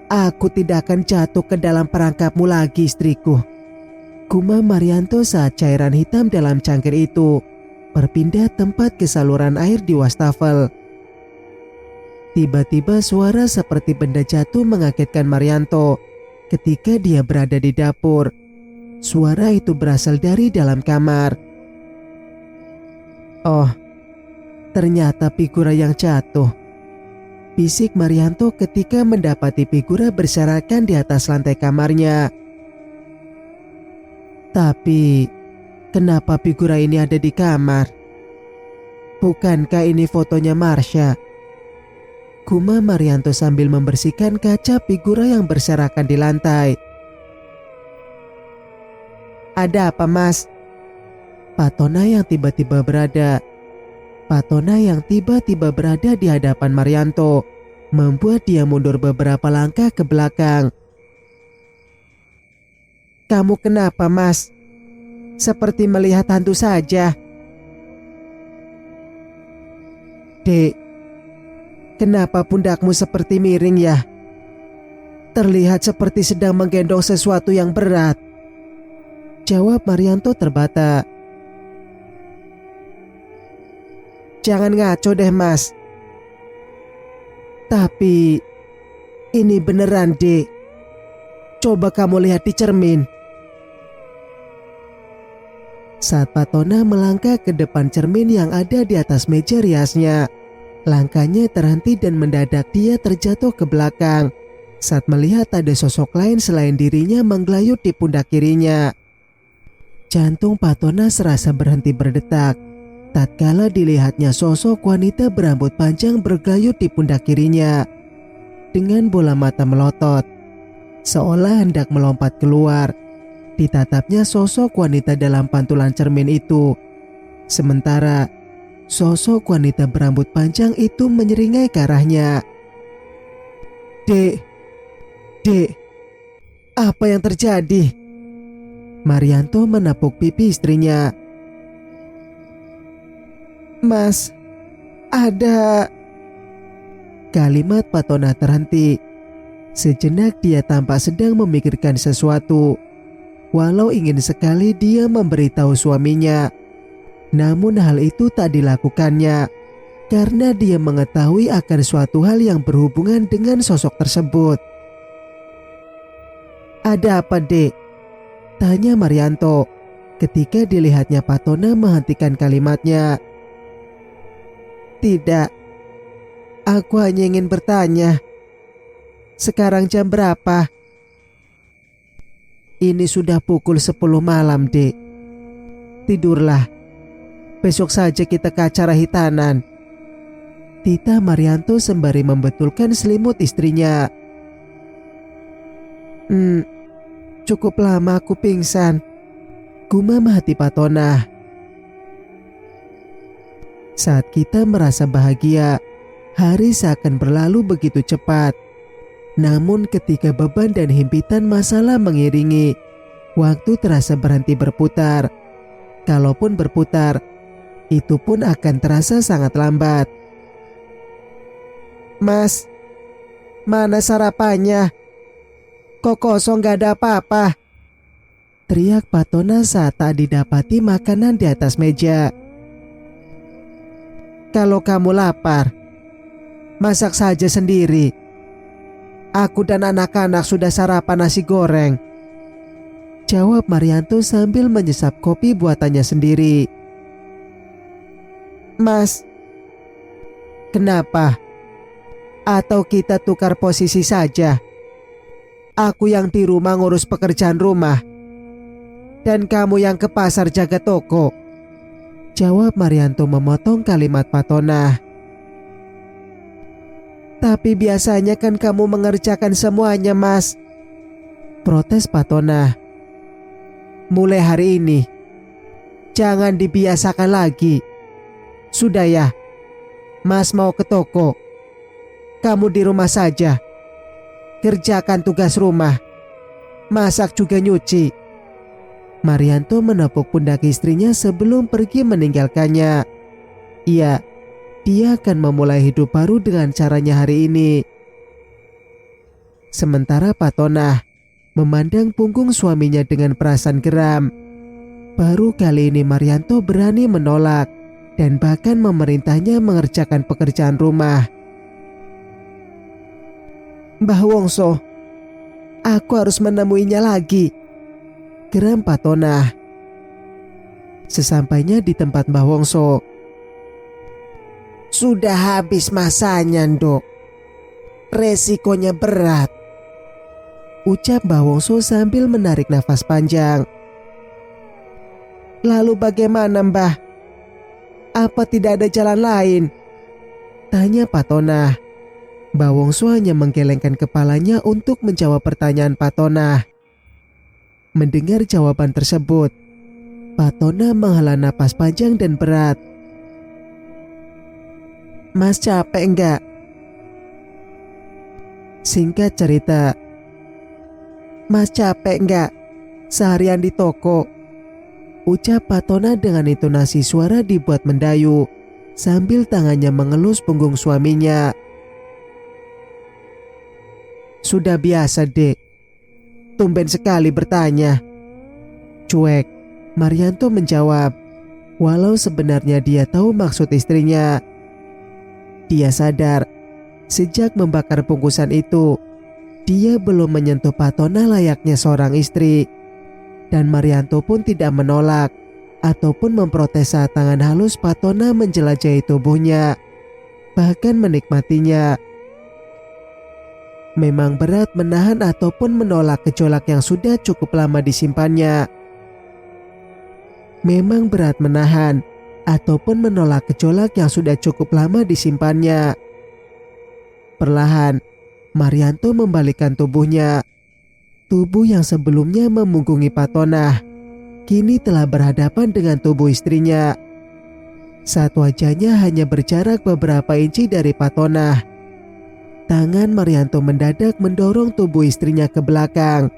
aku tidak akan jatuh ke dalam perangkapmu lagi, istriku. Gumam Marianto saat cairan hitam dalam cangkir itu berpindah tempat ke saluran air di wastafel. Tiba-tiba suara seperti benda jatuh mengagetkan Marianto ketika dia berada di dapur. Suara itu berasal dari dalam kamar. Oh, Ternyata figura yang jatuh, bisik Marianto ketika mendapati figura berserakan di atas lantai kamarnya. Tapi kenapa figura ini ada di kamar? Bukankah ini fotonya Marsha? Gumam Marianto sambil membersihkan kaca figura yang berserakan di lantai. Ada apa, Mas? Patona yang tiba-tiba berada di hadapan Marianto membuat dia mundur beberapa langkah ke belakang. Kamu kenapa, Mas? Seperti melihat hantu saja. Dek, kenapa pundakmu seperti miring ya? Terlihat seperti sedang menggendong sesuatu yang berat. Jawab Marianto terbata. Jangan ngaco deh, Mas. Tapi ini beneran, Dek. Coba kamu lihat di cermin. Saat Patona melangkah ke depan cermin yang ada di atas meja riasnya, langkahnya terhenti dan mendadak dia terjatuh ke belakang saat melihat ada sosok lain selain dirinya menggelayut di pundak kirinya. Jantung Patona serasa berhenti berdetak tatkala dilihatnya sosok wanita berambut panjang bergelayut di pundak kirinya. Dengan bola mata melotot, seolah hendak melompat keluar, ditatapnya sosok wanita dalam pantulan cermin itu. Sementara sosok wanita berambut panjang itu menyeringai ke arahnya. Dek, apa yang terjadi? Marianto menepuk pipi istrinya. Mas, ada... Kalimat Patona terhenti. Sejenak dia tampak sedang memikirkan sesuatu. Walau ingin sekali dia memberitahu suaminya, namun hal itu tak dilakukannya karena dia mengetahui akan suatu hal yang berhubungan dengan sosok tersebut. Ada apa, Dek? Tanya Marianto ketika dilihatnya Patona menghentikan kalimatnya. Tidak, aku hanya ingin bertanya, sekarang jam berapa? Ini sudah pukul 10 malam, Dek. Tidurlah, besok saja kita ke acara hitanan. Tita Marianto sembari membetulkan selimut istrinya. Cukup lama aku pingsan, gumam hati Patona. Saat kita merasa bahagia, hari seakan berlalu begitu cepat. Namun ketika beban dan himpitan masalah mengiringi, waktu terasa berhenti berputar. Kalaupun berputar, itu pun akan terasa sangat lambat. Mas, mana sarapannya? Kok kosong gak ada apa-apa? Teriak Patona saat tak didapati makanan di atas meja. Kalau kamu lapar, masak saja sendiri. Aku dan anak-anak sudah sarapan nasi goreng. Jawab Marianto sambil menyesap kopi buatannya sendiri. Mas, kenapa? Atau kita tukar posisi saja? Aku yang di rumah ngurus pekerjaan rumah, dan kamu yang ke pasar jaga toko. Jawab Marianto memotong kalimat Patona. Tapi biasanya kan kamu mengerjakan semuanya, Mas. Protes Patona. Mulai hari ini, jangan dibiasakan lagi. Sudah ya, Mas mau ke toko. Kamu di rumah saja. Kerjakan tugas rumah, masak juga nyuci. Marianto menepuk pundak istrinya sebelum pergi meninggalkannya. Iya, dia akan memulai hidup baru dengan caranya hari ini. Sementara Patona memandang punggung suaminya dengan perasaan geram. Baru kali ini Marianto berani menolak dan bahkan memerintahnya mengerjakan pekerjaan rumah. Mbah Wongso, aku harus menemuinya lagi, geram Patona. Sesampainya di tempat Mbah Wongso, Sudah habis masanya, Nduk. Resikonya berat, ucap Mbah Wongso sambil menarik nafas panjang. Lalu bagaimana, Mbah? Apa tidak ada jalan lain? Tanya Patonah. Mbah Wongso hanya menggelengkan kepalanya untuk menjawab pertanyaan Patonah. Mendengar jawaban tersebut, Patonah menghela napas panjang dan berat. Mas capek enggak? Singkat cerita, Mas capek enggak? Seharian di toko, ucap Patonah dengan intonasi suara dibuat mendayu sambil tangannya mengelus punggung suaminya. Sudah biasa, Dek. Tumben sekali bertanya. Cuek, Marianto menjawab, walau sebenarnya dia tahu maksud istrinya. Dia sadar, sejak membakar bungkusan itu, dia belum menyentuh Patonah layaknya seorang istri. Dan Marianto pun tidak menolak ataupun memprotes saat tangan halus Patonah menjelajahi tubuhnya, bahkan menikmatinya. Memang berat menahan ataupun menolak gejolak yang sudah cukup lama disimpannya. Memang berat menahan ataupun menolak gejolak yang sudah cukup lama disimpannya. Perlahan, Marianto membalikkan tubuhnya. Tubuh yang sebelumnya memunggungi Patonah, kini telah berhadapan dengan tubuh istrinya. Saat wajahnya hanya berjarak beberapa inci dari Patonah, tangan Marianto mendadak mendorong tubuh istrinya ke belakang.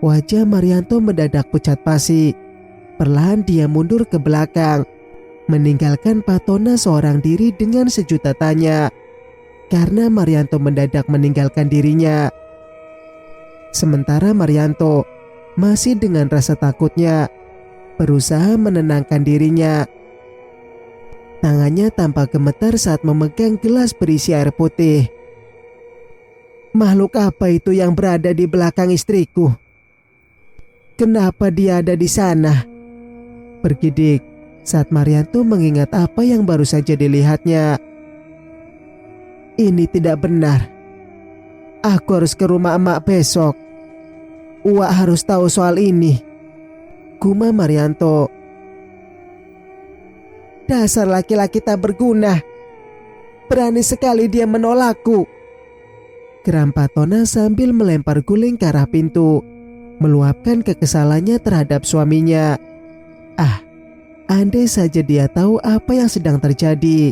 Wajah Marianto mendadak pucat pasi. Perlahan dia mundur ke belakang, meninggalkan Patonah seorang diri dengan sejuta tanya. Karena Marianto mendadak meninggalkan dirinya. Sementara Marianto masih dengan rasa takutnya berusaha menenangkan dirinya. Tangannya tampak gemetar saat memegang gelas berisi air putih. Makhluk apa itu yang berada di belakang istriku? Kenapa dia ada di sana? Bergidik saat Marianto mengingat apa yang baru saja dilihatnya. Ini tidak benar. Aku harus ke rumah emak besok. Uak harus tahu soal ini, gumam Marianto. Dasar laki-laki tak berguna. Berani sekali dia menolakku, geram Patonah sambil melempar guling ke arah pintu, meluapkan kekesalannya terhadap suaminya. Andai saja dia tahu apa yang sedang terjadi.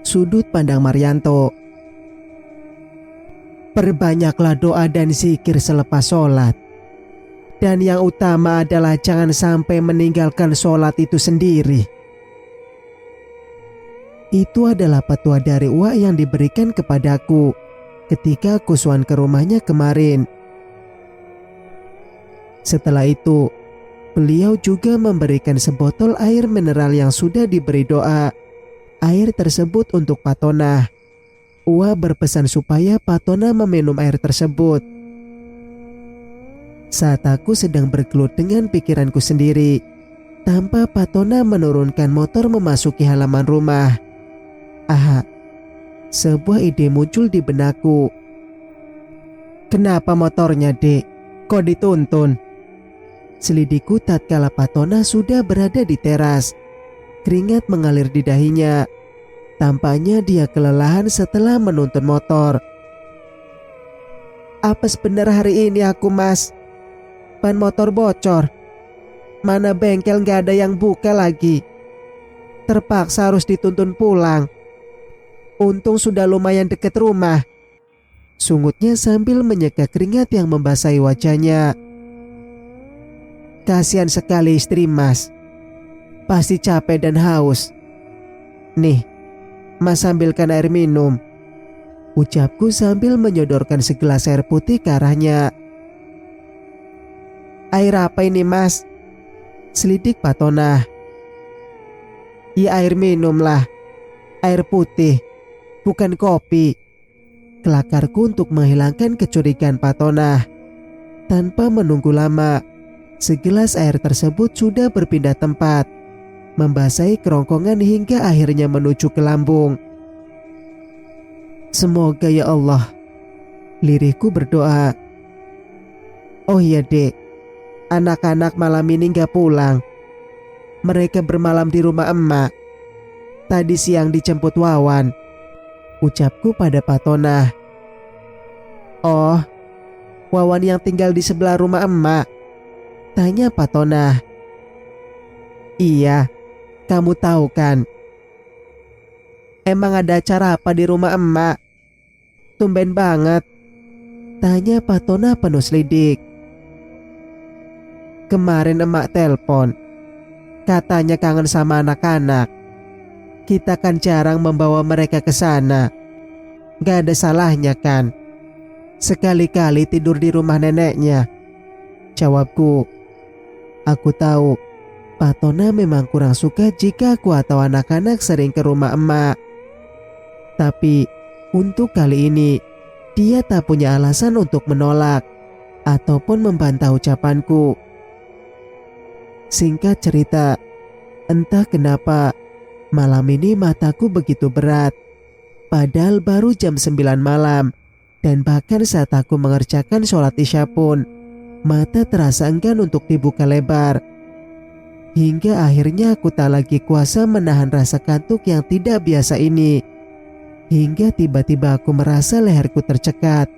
Sudut pandang Marianto. Perbanyaklah doa dan zikir selepas sholat. Dan yang utama adalah jangan sampai meninggalkan sholat itu sendiri. Itu adalah petua dari Uak yang diberikan kepadaku ketika aku suan ke rumahnya kemarin. Setelah itu, beliau juga memberikan sebotol air mineral yang sudah diberi doa. Air tersebut untuk Patonah. Uak berpesan supaya Patonah meminum air tersebut. Saat aku sedang bergelut dengan pikiranku sendiri, tanpa Patonah menurunkan motor memasuki halaman rumah. Sebuah ide muncul di benakku. Kenapa motornya, Dek? Kok dituntun? Selidikku tatkala Patonah sudah berada di teras. Keringat mengalir di dahinya. Tampaknya dia kelelahan setelah menuntun motor. Apes bener hari ini aku, Mas. Ban motor bocor. Mana bengkel gak ada yang buka lagi. Terpaksa harus dituntun pulang. Untung sudah lumayan dekat rumah, sungutnya sambil menyeka keringat yang membasahi wajahnya. Kasihan sekali istri Mas. Pasti capek dan haus. Nih, Mas ambilkan air minum, ucapku sambil menyodorkan segelas air putih ke arahnya. Air apa ini, Mas? Selidik Patonah. Ya air minum lah. Air putih, bukan kopi. Kelakarku untuk menghilangkan kecurigaan Patonah. Tanpa menunggu lama, segelas air tersebut sudah berpindah tempat. membasahi kerongkongan hingga akhirnya menuju ke lambung. Semoga ya Allah, lirihku berdoa. Oh iya dek, anak-anak malam ini gak pulang. Mereka bermalam di rumah emak. Tadi siang dijemput Wawan, ucapku pada Patonah. Oh, Wawan yang tinggal di sebelah rumah emak? Tanya Patonah. Iya, kamu tahu kan? Emang ada acara apa di rumah emak? Tumben banget, tanya Patonah penuh selidik. Kemarin emak telpon, katanya kangen sama anak-anak. Kita kan jarang membawa mereka ke sana. Gak ada salahnya kan? Sekali-kali tidur di rumah neneknya, jawabku. Aku tahu Patonah memang kurang suka jika aku atau anak-anak sering ke rumah emak. Tapi untuk kali ini dia tak punya alasan untuk menolak ataupun membantah ucapanku. Singkat cerita, entah kenapa malam ini mataku begitu berat. Padahal baru jam 9 malam. Dan bahkan saat aku mengerjakan sholat isya pun, mata terasa enggan untuk dibuka lebar. Hingga akhirnya aku tak lagi kuasa menahan rasa kantuk yang tidak biasa ini. Hingga tiba-tiba aku merasa leherku tercekat,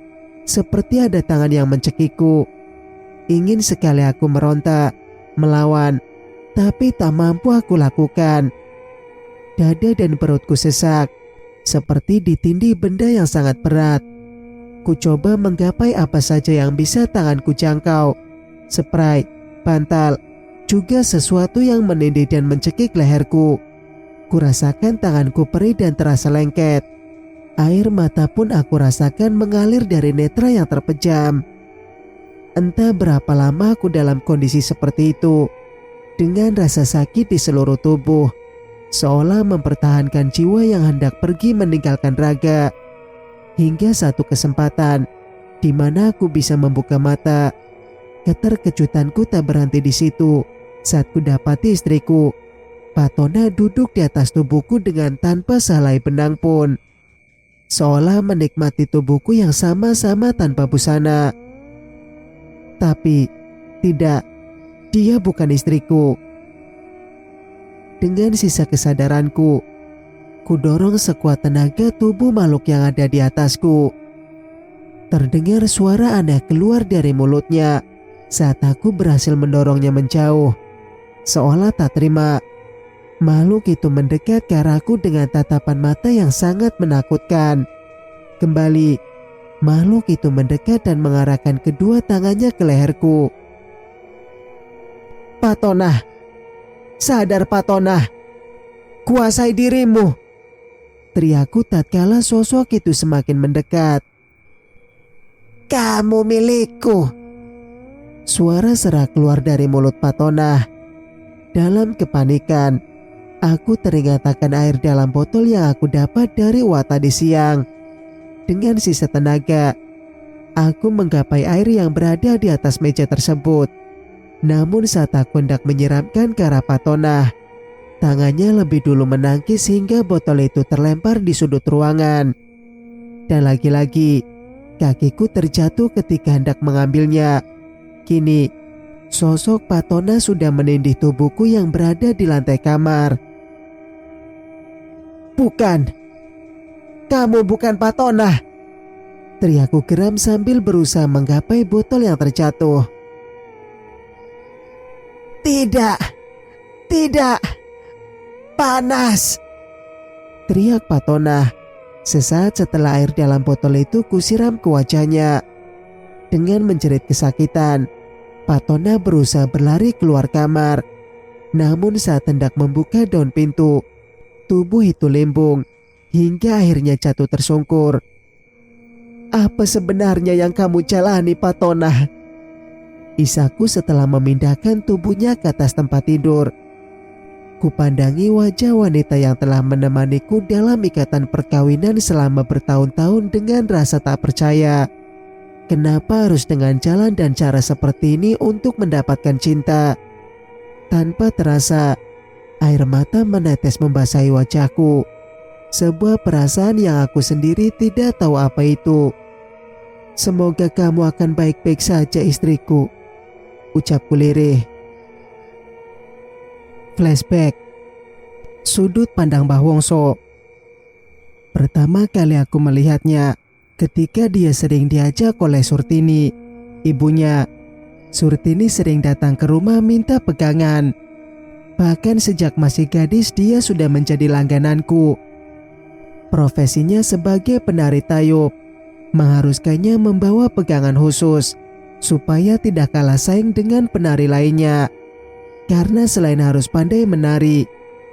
seperti ada tangan yang mencekikku. Ingin sekali aku meronta, melawan, tapi tak mampu aku lakukan. Dada dan perutku sesak, seperti ditindih benda yang sangat berat. Ku coba menggapai apa saja yang bisa tanganku jangkau. Spray, bantal, juga sesuatu yang menindih dan mencekik leherku. Ku rasakan tanganku perih dan terasa lengket. Air mata pun aku rasakan mengalir dari netra yang terpejam. Entah berapa lama aku dalam kondisi seperti itu, dengan rasa sakit di seluruh tubuh, seolah mempertahankan jiwa yang hendak pergi meninggalkan raga. Hingga satu kesempatan di mana aku bisa membuka mata. Keterkejutanku tak berhenti di situ saat ku dapati istriku, Patonah, duduk di atas tubuhku dengan tanpa sehelai benang pun, seolah menikmati tubuhku yang sama-sama tanpa busana. Tapi tidak, dia bukan istriku. Dengan sisa kesadaranku, ku dorong sekuat tenaga tubuh makhluk yang ada di atasku. Terdengar suara aneh keluar dari mulutnya saat aku berhasil mendorongnya menjauh. Seolah tak terima, makhluk itu mendekat ke arahku dengan tatapan mata yang sangat menakutkan. Kembali, makhluk itu mendekat dan mengarahkan kedua tangannya ke leherku. Patonah, sadar Patonah, kuasai dirimu, teriakku tatkala sosok itu semakin mendekat. Kamu milikku, suara serak keluar dari mulut Patonah. Dalam kepanikan, aku teringat akan air dalam botol yang aku dapat dari Wa tadi siang. Dengan sisa tenaga, aku menggapai air yang berada di atas meja tersebut. Namun saat aku hendak menyiramkan ke arah Patonah, tangannya lebih dulu menangkis hingga botol itu terlempar di sudut ruangan. Dan lagi-lagi, kakiku terjatuh ketika hendak mengambilnya. Kini, sosok Patonah sudah menindih tubuhku yang berada di lantai kamar. Bukan, kamu bukan Patonah, teriakku geram sambil berusaha menggapai botol yang terjatuh. Tidak, tidak, panas, teriak Patonah. Sesaat setelah air dalam botol itu kusiram ke wajahnya. Dengan menjerit kesakitan, Patonah berusaha berlari keluar kamar. Namun saat hendak membuka daun pintu, tubuh itu limbung hingga akhirnya jatuh tersungkur. Apa sebenarnya yang kamu jalani, Patonah? Isaku setelah memindahkan tubuhnya ke atas tempat tidur. Kupandangi wajah wanita yang telah menemaniku dalam ikatan perkawinan selama bertahun-tahun dengan rasa tak percaya. Kenapa harus dengan jalan dan cara seperti ini untuk mendapatkan cinta? Tanpa terasa, Air mata menetes membasahi wajahku. Sebuah perasaan yang aku sendiri tidak tahu apa itu. "Semoga kamu akan baik-baik saja, istriku," ucapku lirih. Flashback. Sudut pandang Mbah Wongso. Pertama kali aku melihatnya ketika dia sering diajak oleh Surtini, ibunya. Surtini sering datang ke rumah minta pegangan. Bahkan sejak masih gadis dia sudah menjadi langgananku. Profesinya sebagai penari tayub mengharuskannya membawa pegangan khusus supaya tidak kalah saing dengan penari lainnya. Karena selain harus pandai menari,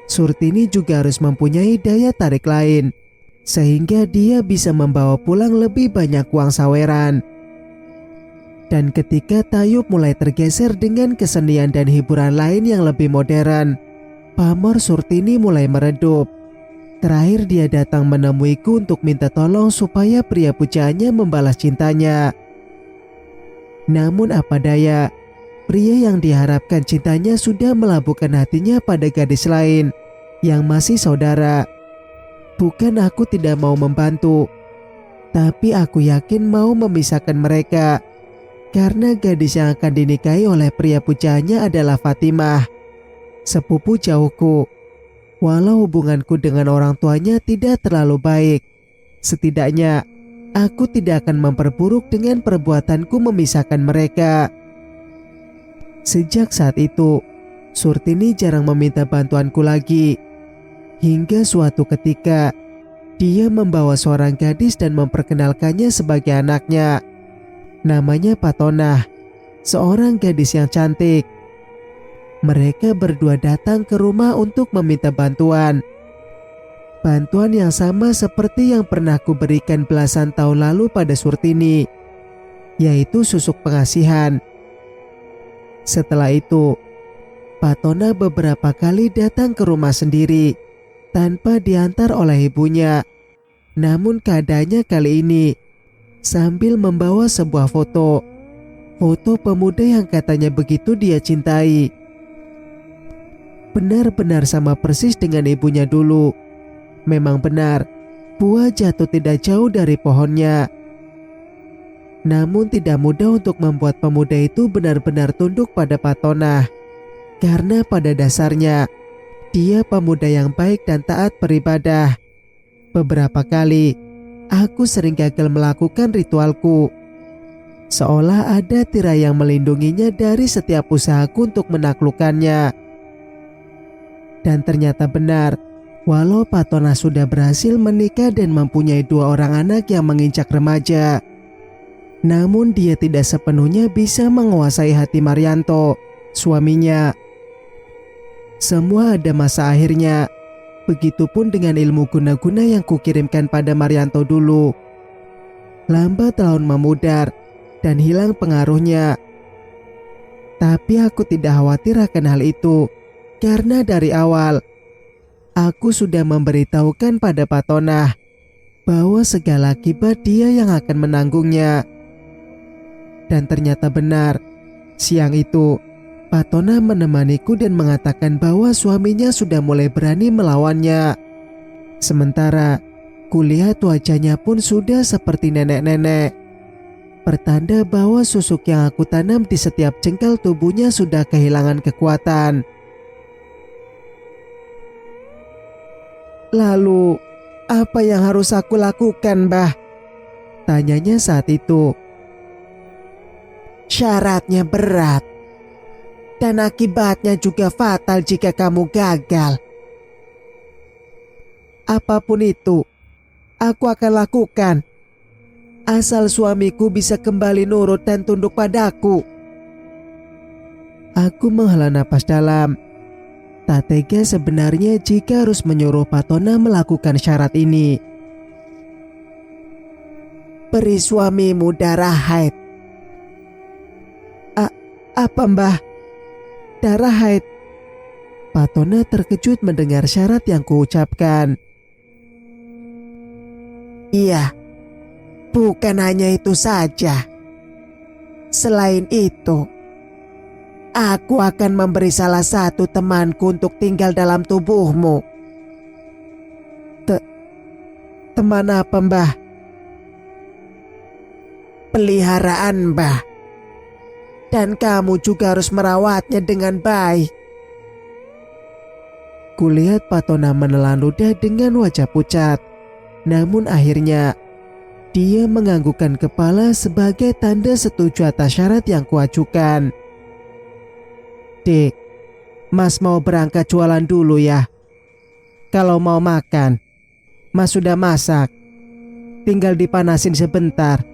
Surtini juga harus mempunyai daya tarik lain, sehingga dia bisa membawa pulang lebih banyak uang saweran. Dan ketika tayub mulai tergeser dengan kesenian dan hiburan lain yang lebih modern, pamor Surtini mulai meredup. Terakhir dia datang menemuiku untuk minta tolong supaya pria pujaannya membalas cintanya. Namun apa daya, pria yang diharapkan cintanya sudah melabuhkan hatinya pada gadis lain yang masih saudara. Bukan aku tidak mau membantu, tapi aku yakin mau memisahkan mereka. Karena gadis yang akan dinikahi oleh pria pujaannya adalah Fatimah, sepupu jauhku. Walau hubunganku dengan orang tuanya tidak terlalu baik, setidaknya aku tidak akan memperburuk dengan perbuatanku memisahkan mereka. Sejak saat itu, Surtini jarang meminta bantuanku lagi. Hingga suatu ketika, dia membawa seorang gadis dan memperkenalkannya sebagai anaknya. Namanya Patonah, seorang gadis yang cantik. Mereka berdua datang ke rumah untuk meminta bantuan. Bantuan yang sama seperti yang pernah kuberikan belasan tahun lalu pada Surtini, yaitu susuk pengasihan. Setelah itu, Patonah beberapa kali datang ke rumah sendiri tanpa diantar oleh ibunya. Namun keadaannya kali ini sambil membawa sebuah foto pemuda yang katanya begitu dia cintai. Benar-benar sama persis dengan ibunya dulu. Memang benar, buah jatuh tidak jauh dari pohonnya. Namun tidak mudah untuk membuat pemuda itu benar-benar tunduk pada Patonah. Karena pada dasarnya, dia pemuda yang baik dan taat beribadah. Beberapa kali, aku sering gagal melakukan ritualku. Seolah ada tirai yang melindunginya dari setiap usahaku untuk menaklukkannya. Dan ternyata benar, walau Patonah sudah berhasil menikah dan mempunyai 2 orang anak yang menginjak remaja, namun dia tidak sepenuhnya bisa menguasai hati Marianto, suaminya. Semua ada masa akhirnya. Begitupun dengan ilmu guna-guna yang kukirimkan pada Marianto dulu. Lambat laun memudar dan hilang pengaruhnya. Tapi aku tidak khawatir akan hal itu. Karena dari awal, aku sudah memberitahukan pada Patonah bahwa segala akibat dia yang akan menanggungnya. Dan ternyata benar, siang itu Patonah menemaniku dan mengatakan bahwa suaminya sudah mulai berani melawannya. Sementara kulihat wajahnya pun sudah seperti nenek-nenek. Pertanda bahwa susuk yang aku tanam di setiap jengkal tubuhnya sudah kehilangan kekuatan. "Lalu, apa yang harus aku lakukan, Mbah?" tanyanya saat itu. "Syaratnya berat, dan akibatnya juga fatal jika kamu gagal. Apapun itu, aku akan lakukan, asal suamiku bisa kembali nurut dan tunduk padaku." Aku menghela napas dalam. Tak tega sebenarnya jika harus menyuruh Patonah melakukan syarat ini. "Beri suamimu darah haid." Apa, Mbah? Darah haid?" Patonah terkejut mendengar syarat yang kuucapkan. "Iya, bukan hanya itu saja. Selain itu, Aku akan memberi salah satu temanku untuk tinggal dalam tubuhmu. Teman apa, Mbah? Peliharaan, Mbah. Dan kamu juga harus merawatnya dengan baik. Kulihat Patona menelan ludah dengan wajah pucat. Namun akhirnya dia menganggukkan kepala sebagai tanda setuju atas syarat yang kuajukan. Dek, Mas mau berangkat jualan dulu ya. Kalau mau makan, Mas sudah masak. Tinggal dipanasin sebentar.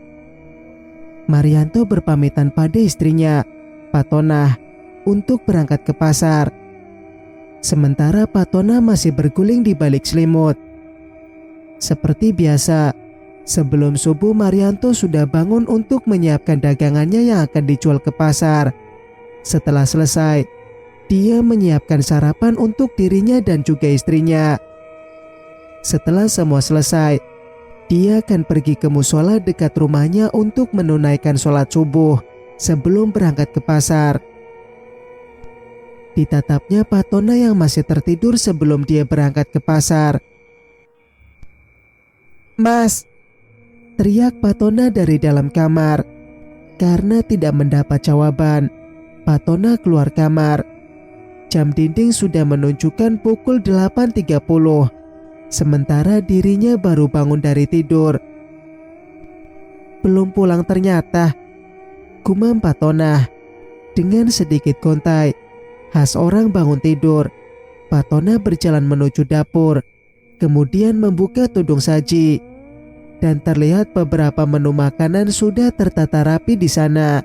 Marianto berpamitan pada istrinya, Patona, untuk berangkat ke pasar. Sementara Patona masih berguling di balik selimut. Seperti biasa, sebelum subuh Marianto sudah bangun untuk menyiapkan dagangannya yang akan dijual ke pasar. Setelah selesai, dia menyiapkan sarapan untuk dirinya dan juga istrinya. Setelah semua selesai, dia akan pergi ke musola dekat rumahnya untuk menunaikan sholat subuh sebelum berangkat ke pasar. Ditatapnya Patona yang masih tertidur sebelum dia berangkat ke pasar. "Mas!" teriak Patona dari dalam kamar. Karena tidak mendapat jawaban, Patona keluar kamar. Jam dinding sudah menunjukkan pukul 8.30. Sementara dirinya baru bangun dari tidur. "Belum pulang ternyata," gumam Patona dengan sedikit gontai. Khas orang bangun tidur, Patona berjalan menuju dapur, kemudian membuka tudung saji. Dan terlihat beberapa menu makanan sudah tertata rapi di sana.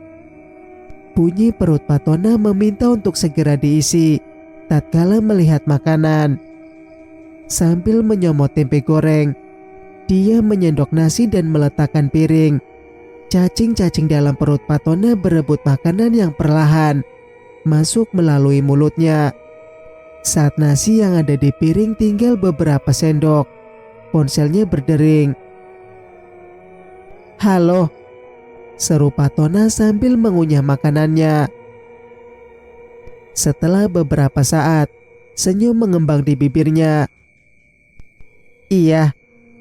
Bunyi perut Patona meminta untuk segera diisi tatkala melihat makanan. Sambil menyomot tempe goreng, dia menyendok nasi dan meletakkan piring. Cacing-cacing dalam perut Patona berebut makanan yang perlahan masuk melalui mulutnya. Saat nasi yang ada di piring tinggal beberapa sendok, ponselnya berdering. "Halo," seru Patona sambil mengunyah makanannya. Setelah beberapa saat, senyum mengembang di bibirnya. "Iya,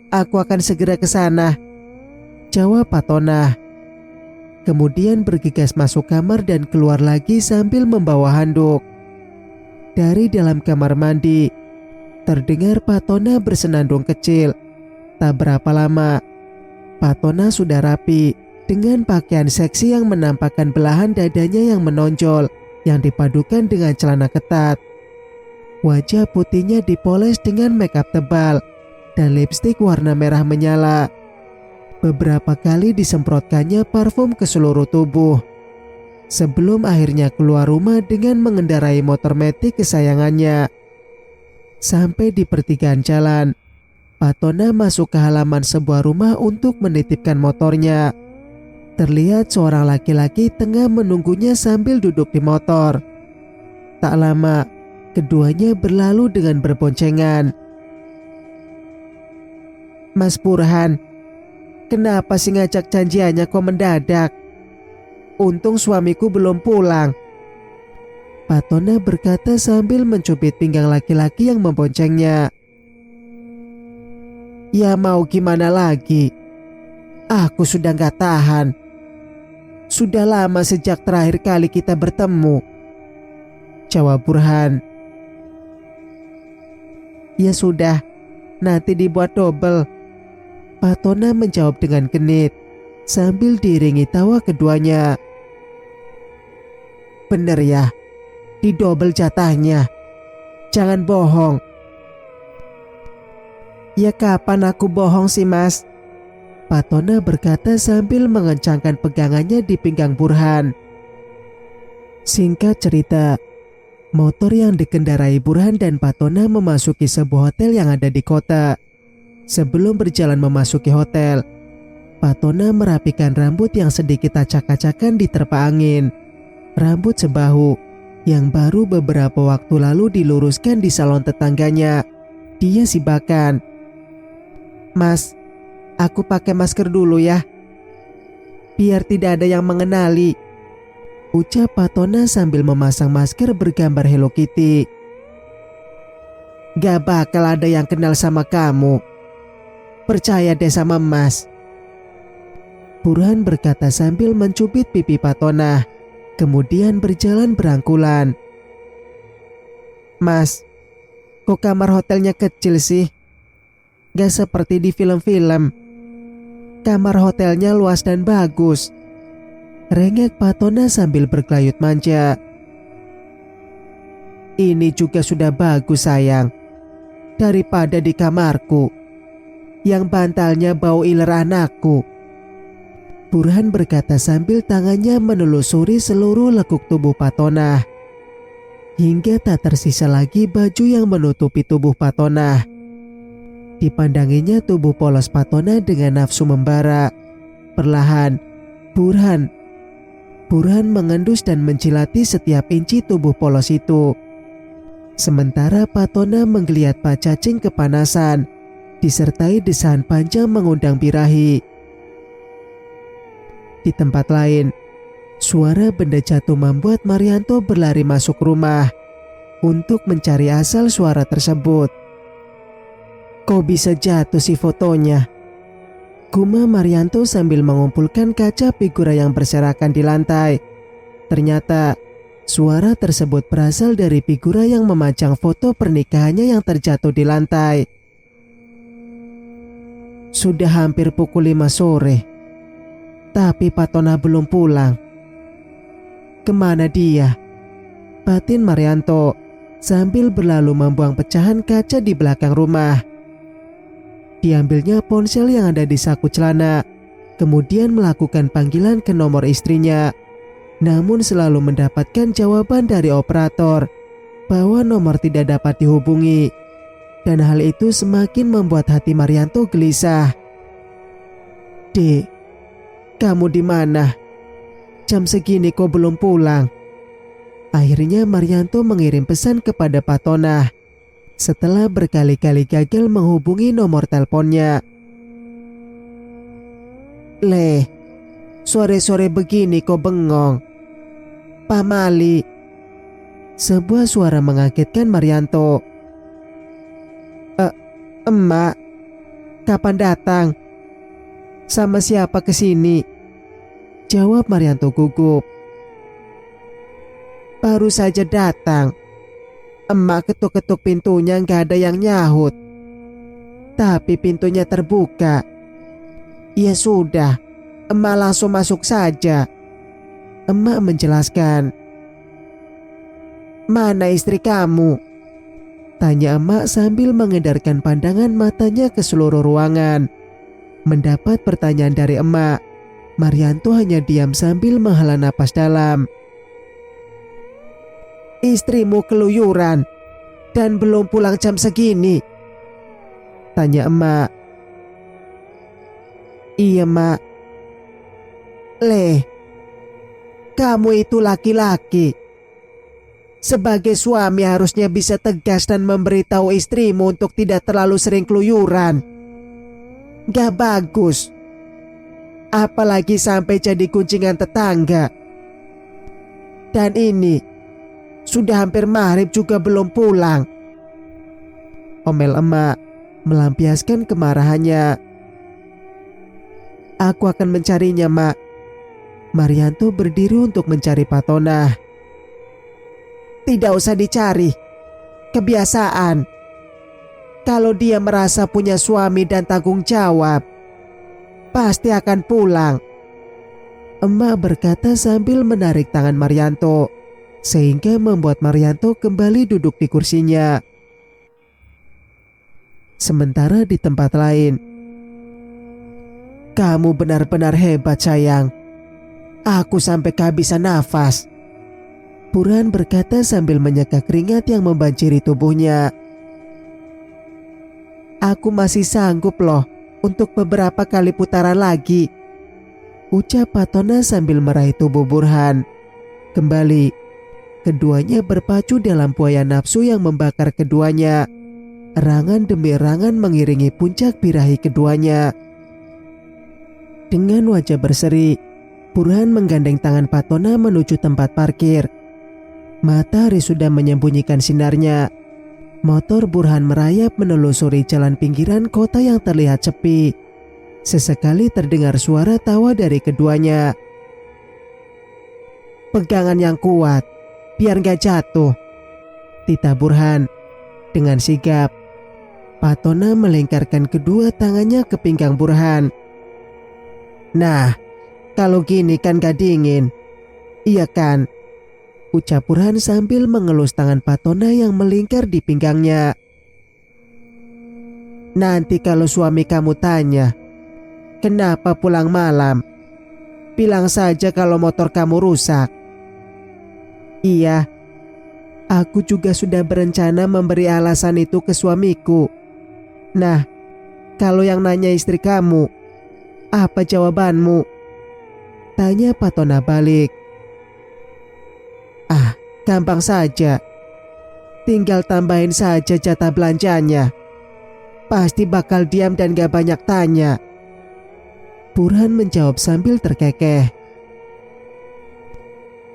aku akan segera ke sana," jawab Patona. Kemudian bergegas masuk kamar dan keluar lagi sambil membawa handuk. Dari dalam kamar mandi, terdengar Patona bersenandung kecil. Tak berapa lama, Patona sudah rapi dengan pakaian seksi yang menampakkan belahan dadanya yang menonjol yang dipadukan dengan celana ketat. Wajah putihnya dipoles dengan makeup tebal dan lipstik warna merah menyala. Beberapa kali disemprotkannya parfum ke seluruh tubuh sebelum akhirnya keluar rumah dengan mengendarai motor metik kesayangannya. Sampai di pertigaan jalan, Patona masuk ke halaman sebuah rumah untuk menitipkan motornya. Terlihat seorang laki-laki tengah menunggunya sambil duduk di motor. Tak lama, keduanya berlalu dengan berboncengan. "Mas Burhan, kenapa sih ngajak janjiannya kok mendadak? Untung suamiku belum pulang," Patona berkata sambil mencubit pinggang laki-laki yang memboncengnya. "Ya mau gimana lagi? Aku sudah gak tahan. Sudah lama sejak terakhir kali kita bertemu," jawab Burhan. "Ya sudah, nanti dibuat double," Patona menjawab dengan genit sambil diiringi tawa keduanya. "Bener ya, didobel jatahnya. Jangan bohong." "Ya kapan aku bohong sih, Mas?" Patona berkata sambil mengencangkan pegangannya di pinggang Burhan. Singkat cerita, motor yang dikendarai Burhan dan Patona memasuki sebuah hotel yang ada di kota. Sebelum berjalan memasuki hotel, Patona merapikan rambut yang sedikit acak-acakan diterpa angin. Rambut sebahu yang baru beberapa waktu lalu diluruskan di salon tetangganya. Dia sibakan. "Mas, aku pakai masker dulu ya, biar tidak ada yang mengenali." ucap Patona sambil memasang masker bergambar Hello Kitty. Gak bakal ada yang kenal sama kamu. Percaya deh sama Mas. Burhan berkata sambil mencubit pipi Patona, kemudian berjalan berangkulan. Mas, kok kamar hotelnya kecil sih? Gak seperti di film-film. Kamar hotelnya luas dan bagus. Rengek Patona sambil berkelayut manja. Ini juga sudah bagus sayang. Daripada di kamarku yang bantalnya bau iler anakku. Burhan berkata sambil tangannya menelusuri seluruh lekuk tubuh Patona, hingga tak tersisa lagi baju yang menutupi tubuh Patona. Dipandanginya tubuh polos Patona dengan nafsu membara. Perlahan, Burhan mengendus dan mencilati setiap inci tubuh polos itu. Sementara Patona menggeliat Pak Cacing kepanasan, disertai desahan panjang mengundang birahi. Di tempat lain, suara benda jatuh membuat Marianto berlari masuk rumah untuk mencari asal suara tersebut. Kok bisa jatuh si fotonya? Gumam Marianto sambil mengumpulkan kaca figura yang berserakan di lantai. Ternyata suara tersebut berasal dari figura yang memajang foto pernikahannya yang terjatuh di lantai. Sudah hampir pukul 5 sore, tapi Patona belum pulang. Kemana dia? Batin Marianto sambil berlalu membuang pecahan kaca di belakang rumah. Diambilnya ponsel yang ada di saku celana, kemudian melakukan panggilan ke nomor istrinya. Namun selalu mendapatkan jawaban dari operator bahwa nomor tidak dapat dihubungi. Dan hal itu semakin membuat hati Marianto gelisah. Dek, kamu di mana? Jam segini kok belum pulang? Akhirnya Marianto mengirim pesan kepada Patona setelah berkali-kali gagal menghubungi nomor teleponnya. Le, sore-sore begini kok bengong? Pamali. Sebuah suara mengagetkan Marianto. Emak, kapan datang? Sama siapa kesini? Jawab Marianto gugup. Baru saja datang. Emak ketuk-ketuk pintunya gak ada yang nyahut. Tapi pintunya terbuka. Ya sudah, emak langsung masuk saja. Emak menjelaskan. Mana istri kamu? Tanya emak sambil mengedarkan pandangan matanya ke seluruh ruangan. Mendapat pertanyaan dari emak, Marianto hanya diam sambil menghela napas dalam. Istrimu keluyuran dan belum pulang jam segini? Tanya emak. Iya mak. Le, kamu itu laki-laki. Sebagai suami harusnya bisa tegas dan memberitahu istrimu untuk tidak terlalu sering keluyuran. Gak bagus. Apalagi sampai jadi kuncingan tetangga. Dan ini sudah hampir maghrib juga belum pulang. Omel emak melampiaskan kemarahannya. Aku akan mencarinya mak. Marianto berdiri untuk mencari Patona. Tidak usah dicari. Kebiasaan. Kalau dia merasa punya suami dan tanggung jawab, pasti akan pulang. Emak berkata sambil menarik tangan Marianto, sehingga membuat Marianto kembali duduk di kursinya. Sementara di tempat lain, kamu benar-benar hebat sayang. Aku sampai kehabisan nafas. Burhan berkata sambil menyeka keringat yang membanjiri tubuhnya. Aku masih sanggup loh untuk beberapa kali putaran lagi, ucap Patona sambil meraih tubuh Burhan. Kembali, keduanya berpacu dalam buaya nafsu yang membakar keduanya. Erangan demi erangan mengiringi puncak birahi keduanya. Dengan wajah berseri, Burhan menggandeng tangan Patona menuju tempat parkir. Matahari sudah menyembunyikan sinarnya. Motor Burhan merayap menelusuri jalan pinggiran kota yang terlihat sepi. Sesekali terdengar suara tawa dari keduanya. "Pegangan yang kuat, biar gak jatuh," titah Burhan. Dengan sigap, Patona melingkarkan kedua tangannya ke pinggang Burhan. "Nah, kalau gini kan gak dingin, iya kan?" ucap Burhan sambil mengelus tangan Patona yang melingkar di pinggangnya. "Nanti kalau suami kamu tanya, kenapa pulang malam, bilang saja kalau motor kamu rusak." "Iya, aku juga sudah berencana memberi alasan itu ke suamiku. Nah, kalau yang nanya istri kamu, apa jawabanmu?" tanya Patona balik. "Ah, gampang saja. Tinggal tambahin saja jatah belanjanya. Pasti bakal diam dan gak banyak tanya," Burhan menjawab sambil terkekeh.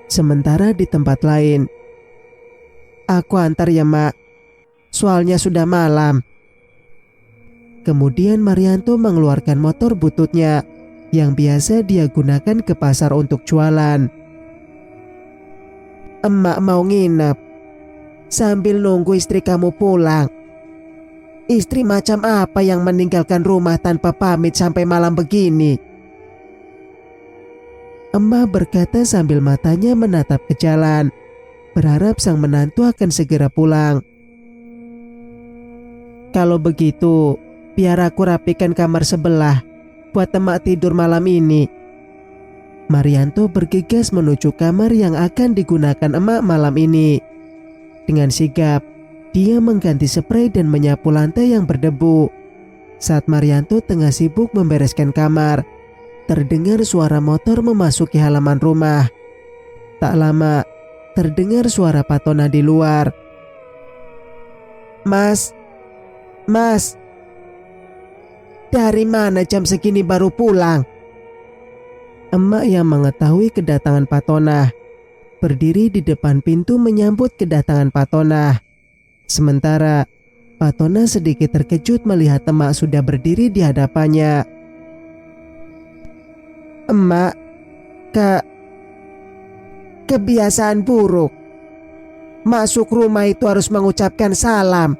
Sementara di tempat lain, "Aku antar ya, Mak. Soalnya sudah malam." Kemudian Marianto mengeluarkan motor bututnya yang biasa dia gunakan ke pasar untuk jualan. "Emak mau nginep sambil nunggu istri kamu pulang. Istri macam apa yang meninggalkan rumah tanpa pamit sampai malam begini?" Emak berkata sambil matanya menatap ke jalan, berharap sang menantu akan segera pulang. "Kalau begitu, biar aku rapikan kamar sebelah buat emak tidur malam ini." Marianto bergegas menuju kamar yang akan digunakan emak malam ini. Dengan sigap, dia mengganti spray dan menyapu lantai yang berdebu. Saat Marianto tengah sibuk membereskan kamar, terdengar suara motor memasuki halaman rumah. Tak lama, terdengar suara Patona di luar. Mas, dari mana jam segini baru pulang?" Emak yang mengetahui kedatangan Patona berdiri di depan pintu menyambut kedatangan Patona. Sementara Patona sedikit terkejut melihat emak sudah berdiri di hadapannya. "Emak, kebiasaan buruk. Masuk rumah itu harus mengucapkan salam,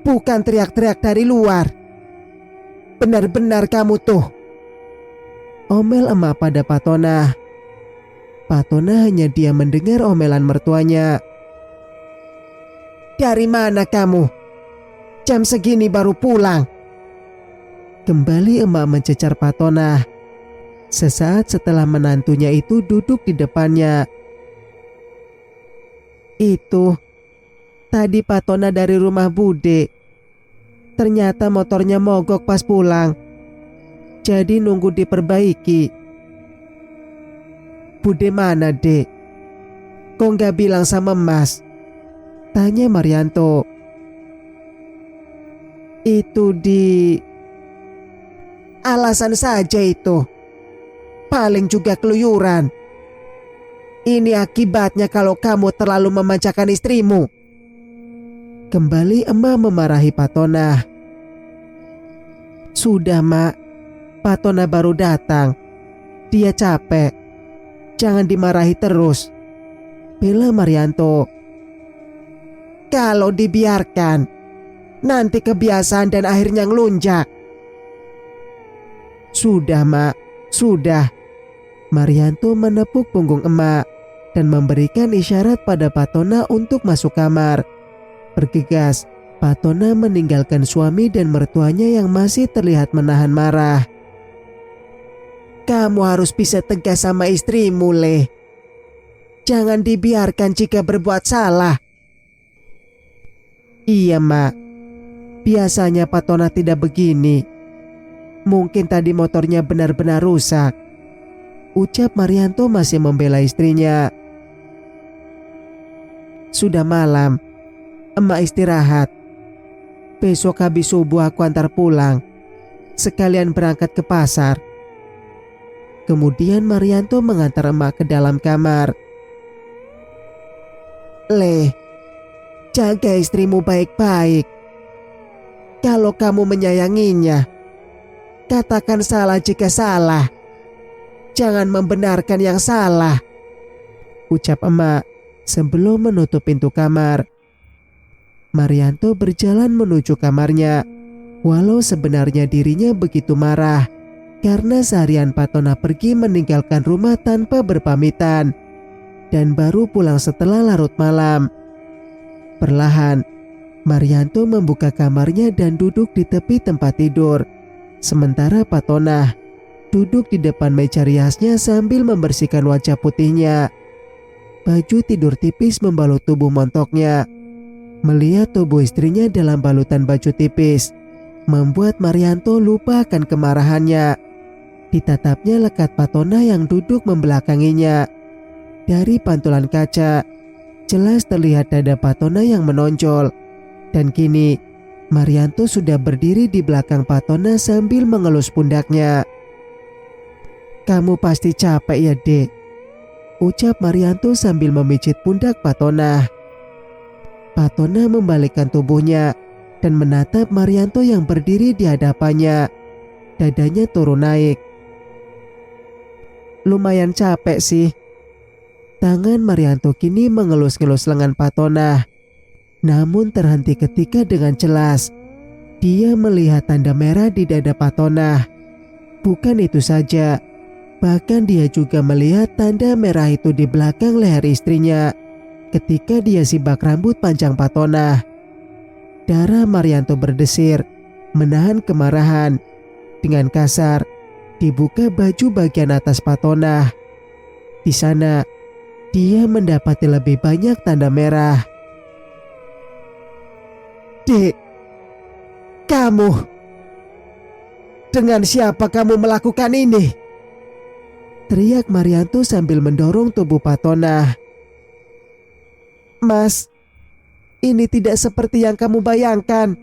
bukan teriak-teriak dari luar. Benar-benar kamu tuh," omel emak pada Patona. Patona hanya diam mendengar omelan mertuanya. "Dari mana kamu? Jam segini baru pulang?" Kembali emak mencecar Patona. Sesaat setelah menantunya itu duduk di depannya. "Itu tadi Patona dari rumah Bude. Ternyata motornya mogok pas pulang, jadi nunggu diperbaiki." "Bude mana, Dek? Kok gak bilang sama Mas?" tanya Marianto. "Itu di..." "Alasan saja itu. Paling juga keluyuran. Ini akibatnya kalau kamu terlalu memanjakan istrimu." Kembali emak memarahi Patona. "Sudah, Mak. Patona baru datang. Dia capek. Jangan dimarahi terus," bela Marianto. "Kalau dibiarkan, nanti kebiasaan dan akhirnya ngelunjak." "Sudah, Mak. Sudah." Marianto menepuk punggung emak dan memberikan isyarat pada Patona untuk masuk kamar. Bergegas, Patona meninggalkan suami dan mertuanya yang masih terlihat menahan marah. "Kamu harus bisa tegas sama istrimu, Le. Jangan dibiarkan jika berbuat salah." "Iya, Mak. Biasanya Patona tidak begini. Mungkin tadi motornya benar-benar rusak," ucap Marianto masih membela istrinya. "Sudah malam, emak istirahat. Besok habis subuh aku antar pulang, sekalian berangkat ke pasar." Kemudian Marianto mengantar emak ke dalam kamar. "Le, jaga istrimu baik-baik. Kalau kamu menyayanginya, katakan salah jika salah. Jangan membenarkan yang salah," ucap emak sebelum menutup pintu kamar. Marianto berjalan menuju kamarnya, walau sebenarnya dirinya begitu marah karena seharian Patona pergi meninggalkan rumah tanpa berpamitan dan baru pulang setelah larut malam. Perlahan, Marianto membuka kamarnya dan duduk di tepi tempat tidur, sementara Patona duduk di depan meja riasnya sambil membersihkan wajah putihnya. Baju tidur tipis membalut tubuh montoknya. Melihat tubuh istrinya dalam balutan baju tipis membuat Marianto lupa akan kemarahannya. Ditatapnya lekat Patona yang duduk membelakanginya. Dari pantulan kaca, jelas terlihat dada Patona yang menonjol. Dan kini, Marianto sudah berdiri di belakang Patona sambil mengelus pundaknya. "Kamu pasti capek ya, Dek," ucap Marianto sambil memijit pundak Patona. Patona membalikkan tubuhnya dan menatap Marianto yang berdiri di hadapannya. Dadanya turun naik. "Lumayan capek sih." Tangan Marianto kini mengelus-ngelus lengan Patona, namun terhenti ketika dengan jelas dia melihat tanda merah di dada Patona. Bukan itu saja, bahkan dia juga melihat tanda merah itu di belakang leher istrinya ketika dia sibak rambut panjang Patona. Darah Marianto berdesir, menahan kemarahan. Dengan kasar, dibuka baju bagian atas Patona. Di sana, dia mendapati lebih banyak tanda merah. "Dek, kamu! Dengan siapa kamu melakukan ini?" teriak Marianto sambil mendorong tubuh Patona. "Mas, ini tidak seperti yang kamu bayangkan."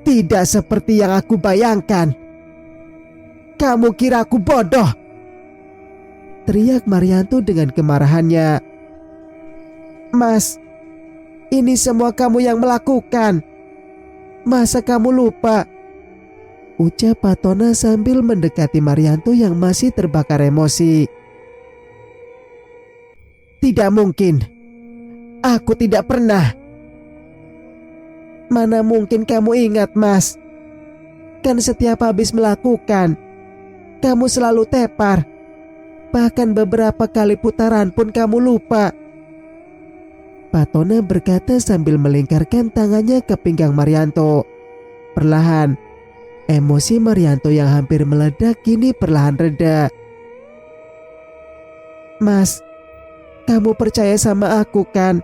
"Tidak seperti yang aku bayangkan. Kamu kira aku bodoh?" teriak Marianto dengan kemarahannya. "Mas, ini semua kamu yang melakukan. Masa kamu lupa?" ucap Patona sambil mendekati Marianto yang masih terbakar emosi. "Tidak mungkin. Aku tidak pernah." "Mana mungkin kamu ingat, Mas? Kan setiap habis melakukan, kamu selalu tepar. Bahkan beberapa kali putaran pun kamu lupa." Patona berkata sambil melingkarkan tangannya ke pinggang Marianto. Perlahan, emosi Marianto yang hampir meledak kini perlahan reda. "Mas, kamu percaya sama aku kan?"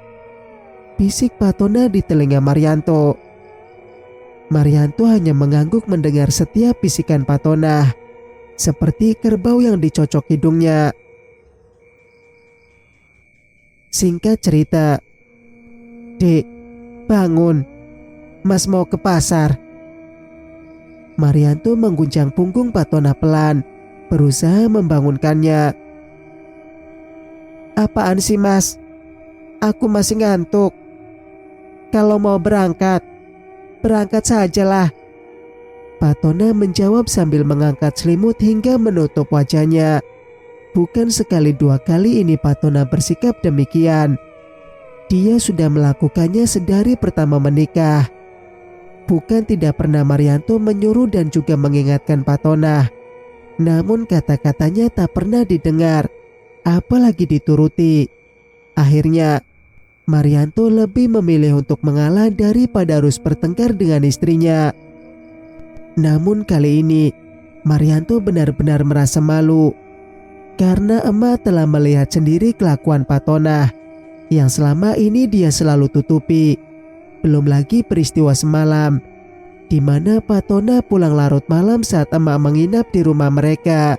bisik Patona di telinga Marianto. Marianto hanya mengangguk mendengar setiap bisikan Patona, seperti kerbau yang dicocok hidungnya. Singkat cerita, "Dek, bangun. Mas mau ke pasar." Marianto mengguncang punggung Patona pelan, berusaha membangunkannya. "Apaan sih, Mas? Aku masih ngantuk. Kalau mau berangkat, berangkat sajalah." Patona menjawab sambil mengangkat selimut hingga menutup wajahnya. Bukan sekali dua kali ini Patona bersikap demikian. Dia sudah melakukannya sedari pertama menikah. Bukan tidak pernah Marianto menyuruh dan juga mengingatkan Patona, namun kata-katanya tak pernah didengar, apalagi dituruti. Akhirnya, Marianto lebih memilih untuk mengalah daripada harus bertengkar dengan istrinya. Namun kali ini, Marianto benar-benar merasa malu karena emak telah melihat sendiri kelakuan Patona yang selama ini dia selalu tutupi. Belum lagi peristiwa semalam di mana Patona pulang larut malam saat emak menginap di rumah mereka.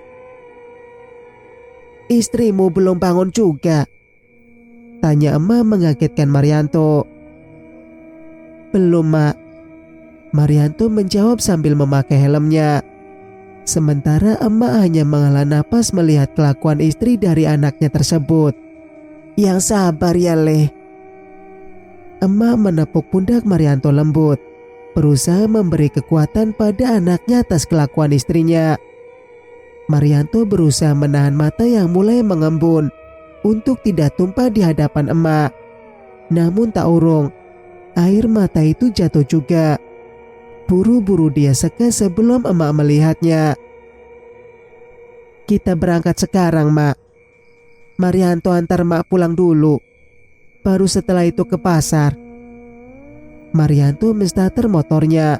"Istrimu belum bangun juga?" tanya emak mengagetkan Marianto. "Belum, Mak." Marianto menjawab sambil memakai helmnya. Sementara emak hanya menghela napas melihat kelakuan istri dari anaknya tersebut. Yang sabar ya Leh. Emak menepuk pundak Marianto lembut, berusaha memberi kekuatan pada anaknya atas kelakuan istrinya. Marianto berusaha menahan mata yang mulai mengembun untuk tidak tumpah di hadapan emak. Namun tak urung, air mata itu jatuh juga. Buru-buru dia seka sebelum emak melihatnya. Kita berangkat sekarang, Mak. Marianto antar Mak pulang dulu. Baru setelah itu ke pasar. Marianto menstarter motornya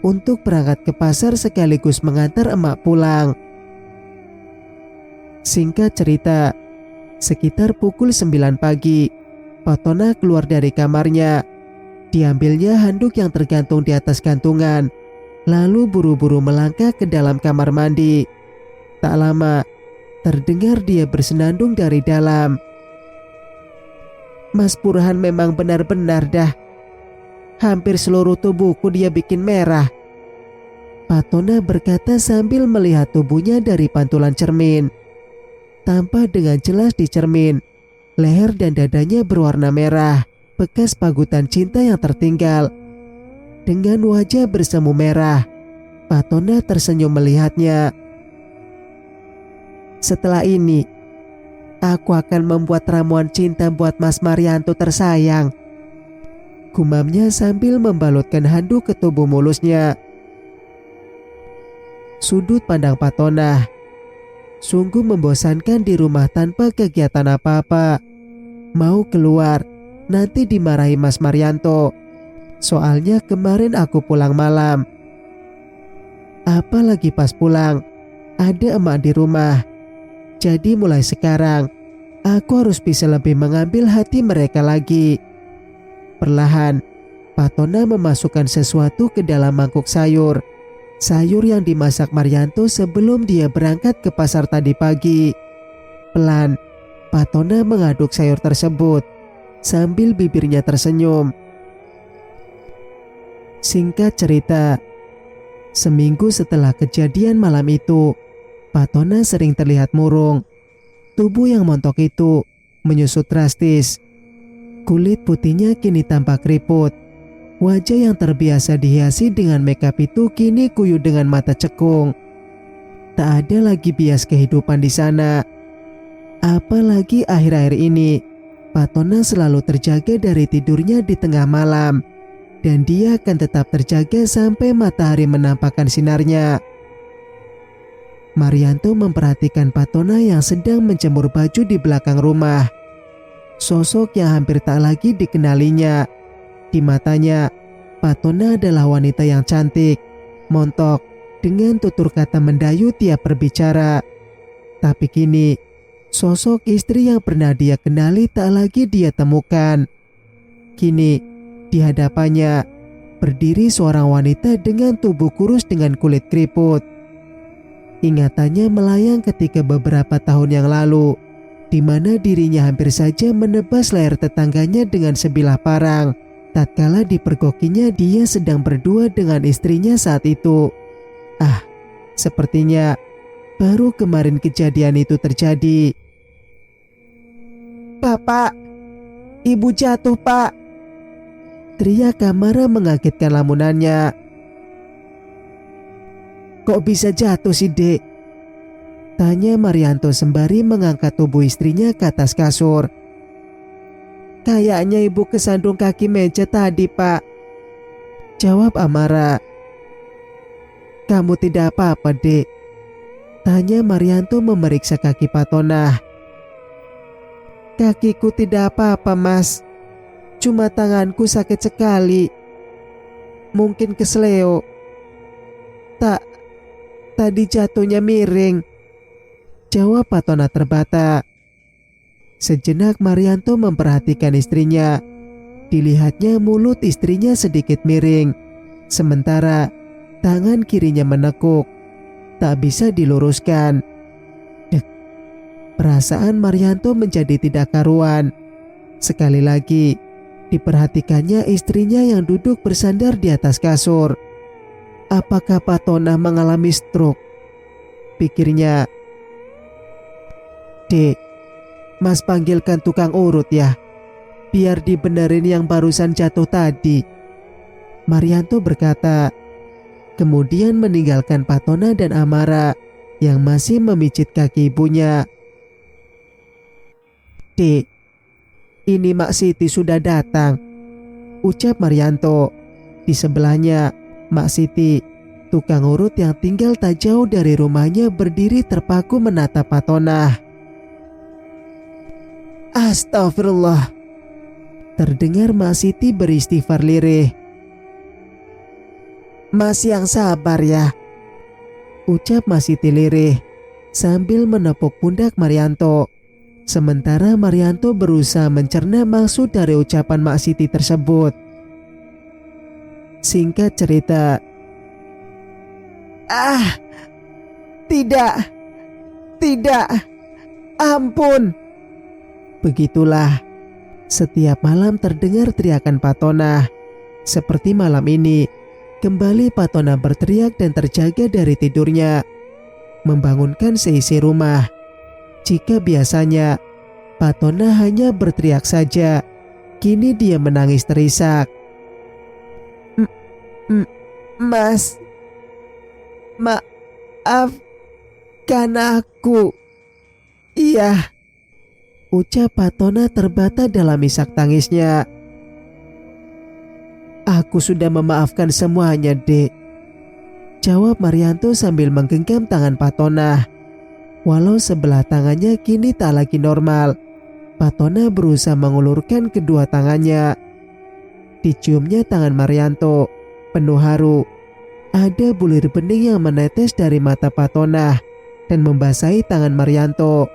untuk berangkat ke pasar sekaligus mengantar emak pulang. Singkat cerita, sekitar pukul 9 pagi, Fatona keluar dari kamarnya. Diambilnya handuk yang tergantung di atas gantungan, lalu buru-buru melangkah ke dalam kamar mandi. Tak lama, terdengar dia bersenandung dari dalam. Mas Burhan memang benar-benar dah. Hampir seluruh tubuhku dia bikin merah. Fatona berkata sambil melihat tubuhnya dari pantulan cermin. Tampak dengan jelas di cermin, leher dan dadanya berwarna merah, bekas pagutan cinta yang tertinggal. Dengan wajah bersemu merah, Fatona tersenyum melihatnya. Setelah ini, aku akan membuat ramuan cinta buat Mas Marianto tersayang. Gumamnya sambil membalutkan handuk ke tubuh mulusnya. Sudut pandang Fatona. Sungguh membosankan di rumah tanpa kegiatan apa-apa. Mau keluar, nanti dimarahi Mas Marianto. Soalnya kemarin aku pulang malam. Apalagi pas pulang, ada emak di rumah. Jadi mulai sekarang, aku harus bisa lebih mengambil hati mereka lagi. Perlahan, Fatona memasukkan sesuatu ke dalam mangkuk sayur. Sayur yang dimasak Marianto sebelum dia berangkat ke pasar tadi pagi. Pelan, Fatona mengaduk sayur tersebut sambil bibirnya tersenyum. Singkat cerita, seminggu setelah kejadian malam itu, Fatona sering terlihat murung. Tubuh yang montok itu menyusut drastis. Kulit putihnya kini tampak keriput. Wajah yang terbiasa dihiasi dengan makeup itu kini kuyup dengan mata cekung. Tak ada lagi bias kehidupan di sana. Apalagi akhir-akhir ini, Fatona selalu terjaga dari tidurnya di tengah malam. Dan dia akan tetap terjaga sampai matahari menampakkan sinarnya. Marianto memperhatikan Fatona yang sedang menjemur baju di belakang rumah. Sosok yang hampir tak lagi dikenalinya. Di matanya, Fatona adalah wanita yang cantik, montok, dengan tutur kata mendayu tiap berbicara. Tapi kini, sosok istri yang pernah dia kenali tak lagi dia temukan. Kini, di hadapannya, berdiri seorang wanita dengan tubuh kurus dengan kulit keriput. Ingatannya melayang ketika beberapa tahun yang lalu, di mana dirinya hampir saja menebas leher tetangganya dengan sebilah parang. Tatkala dipergokinya dia sedang berdua dengan istrinya saat itu. Sepertinya baru kemarin kejadian itu terjadi. Bapak, ibu jatuh pak, teriak Kamara mengagetkan lamunannya. Kok bisa jatuh sih dek? Tanya Marianto sembari mengangkat tubuh istrinya ke atas kasur. Kayaknya ibu kesandung kaki meja tadi pak, jawab Amara. Kamu tidak apa-apa dek? Tanya Marianto memeriksa kaki Fatona. Kakiku tidak apa-apa mas, cuma tanganku sakit sekali. Mungkin kesleo. Tadi jatuhnya miring, jawab Fatona terbata. Sejenak Marianto memperhatikan istrinya. Dilihatnya mulut istrinya sedikit miring, sementara tangan kirinya menekuk, tak bisa diluruskan. Dek, perasaan Marianto menjadi tidak karuan. Sekali lagi, diperhatikannya istrinya yang duduk bersandar di atas kasur. Apakah Fatona mengalami stroke? pikirnya. "Dek, Mas panggilkan tukang urut ya, biar dibenerin yang barusan jatuh tadi," Marianto berkata. Kemudian meninggalkan Patona dan Amara yang masih memijit kaki ibunya. "Dek, ini Mak Siti sudah datang," ucap Marianto. Di sebelahnya, Mak Siti, tukang urut yang tinggal tak jauh dari rumahnya, berdiri terpaku menatap Patona. "Astagfirullah," terdengar Mak Siti beristighfar lirih. "Mas yang sabar ya," ucap Mak Siti lirih sambil menepuk pundak Marianto. Sementara Marianto berusaha mencerna maksud dari ucapan Mak Siti tersebut. Singkat cerita, Tidak, tidak, ampun." Begitulah, setiap malam terdengar teriakan Patona. Seperti malam ini, kembali Patona berteriak dan terjaga dari tidurnya, membangunkan seisi rumah. Jika biasanya Patona hanya berteriak saja, kini dia menangis terisak. Mas, maafkan aku." "Iya," ucap Patona terbata dalam isak tangisnya. "Aku sudah memaafkan semuanya, Dek," jawab Marianto sambil menggenggam tangan Patona. Walau sebelah tangannya kini tak lagi normal, Patona berusaha mengulurkan kedua tangannya. Diciumnya tangan Marianto, penuh haru. Ada bulir bening yang menetes dari mata Patona dan membasahi tangan Marianto.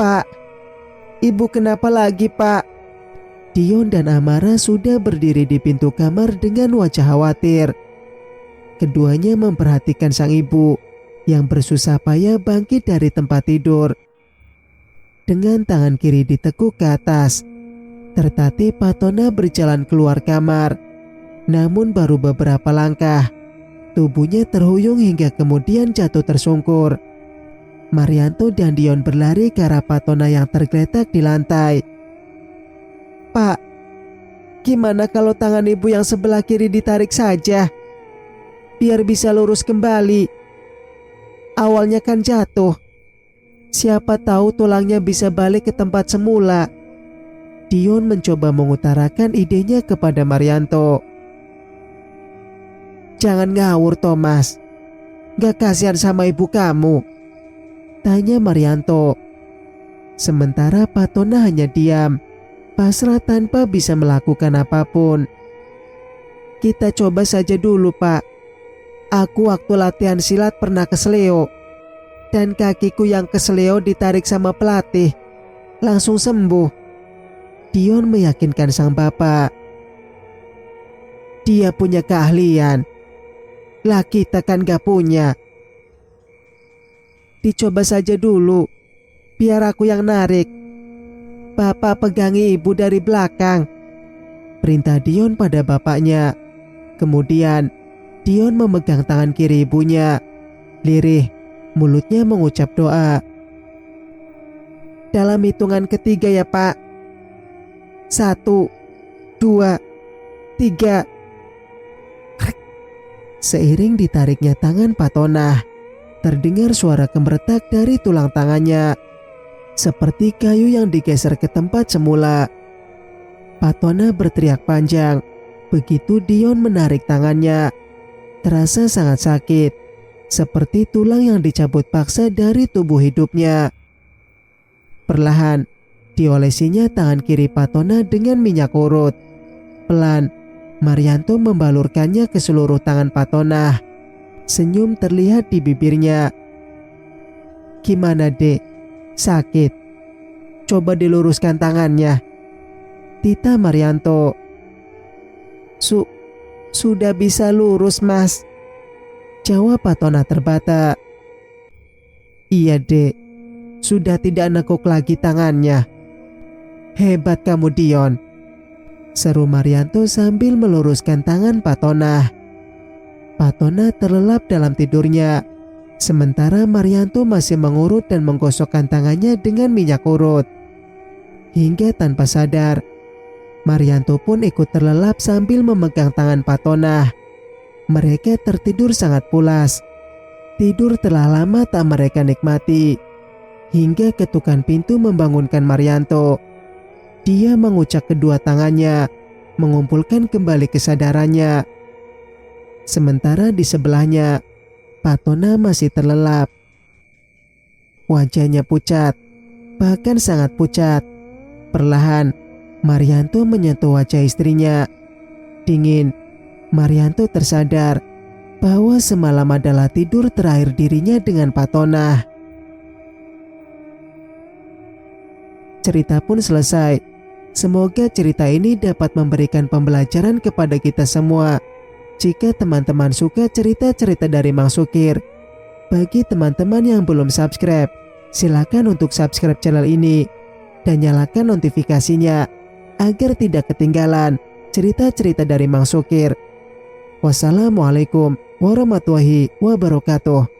"Pak, Ibu kenapa lagi, Pak?" Dion dan Amara sudah berdiri di pintu kamar dengan wajah khawatir. Keduanya memperhatikan sang ibu yang bersusah payah bangkit dari tempat tidur. Dengan tangan kiri ditekuk ke atas, tertatih Patona berjalan keluar kamar. Namun baru beberapa langkah, tubuhnya terhuyung hingga kemudian jatuh tersungkur. Marianto dan Dion berlari ke arah Patona yang tergeletak di lantai. "Pak, gimana kalau tangan ibu yang sebelah kiri ditarik saja, biar bisa lurus kembali? Awalnya kan jatuh, siapa tahu tulangnya bisa balik ke tempat semula." Dion mencoba mengutarakan idenya kepada Marianto. "Jangan ngawur, Thomas. Gak kasihan sama ibu kamu?" tanya Marianto. Sementara Patona hanya diam, pasrah tanpa bisa melakukan apapun. "Kita coba saja dulu, Pak. Aku waktu latihan silat pernah keseleo, dan kakiku yang keseleo ditarik sama pelatih, langsung sembuh," Dion meyakinkan sang bapak. "Dia punya keahlian, lah kita kan gak punya. Dicoba saja dulu, biar aku yang narik. Bapak pegangi ibu dari belakang," perintah Dion pada bapaknya. Kemudian Dion memegang tangan kiri ibunya. Lirih, mulutnya mengucap doa. "Dalam hitungan ketiga ya, Pak. 1, 2, 3. Seiring ditariknya tangan Patona, terdengar suara gemeretak dari tulang tangannya, seperti kayu yang digeser ke tempat semula. Patona berteriak panjang. Begitu Dion menarik tangannya, terasa sangat sakit, seperti tulang yang dicabut paksa dari tubuh hidupnya. Perlahan diolesinya tangan kiri Patona dengan minyak urut. Pelan, Marianto membalurkannya ke seluruh tangan Patona. Senyum terlihat di bibirnya. "Gimana, Dek? Sakit? Coba diluruskan tangannya," tita Marianto. Sudah bisa lurus, Mas," jawab Patona terbata. "Iya, Dek. Sudah tidak nekuk lagi tangannya. Hebat kamu, Dion," seru Marianto sambil meluruskan tangan Patona. Patona terlelap dalam tidurnya, Sementara Marianto masih mengurut dan menggosokkan tangannya dengan minyak urut. Hingga tanpa sadar, Marianto pun ikut terlelap sambil memegang tangan Patonah. Mereka tertidur sangat pulas. Tidur telah lama tak mereka nikmati. Hingga ketukan pintu membangunkan Marianto. Dia mengucak kedua tangannya, mengumpulkan kembali kesadarannya. Sementara di sebelahnya, Patonah masih terlelap. Wajahnya pucat, bahkan sangat pucat. Perlahan, Marianto menyentuh wajah istrinya. Dingin, Marianto tersadar bahwa semalam adalah tidur terakhir dirinya dengan Patonah. Cerita pun selesai. Semoga cerita ini dapat memberikan pembelajaran kepada kita semua. Jika teman-teman suka cerita-cerita dari Mang Sukir, bagi teman-teman yang belum subscribe, silakan untuk subscribe channel ini dan nyalakan notifikasinya agar tidak ketinggalan cerita-cerita dari Mang Sukir. Wassalamualaikum warahmatullahi wabarakatuh.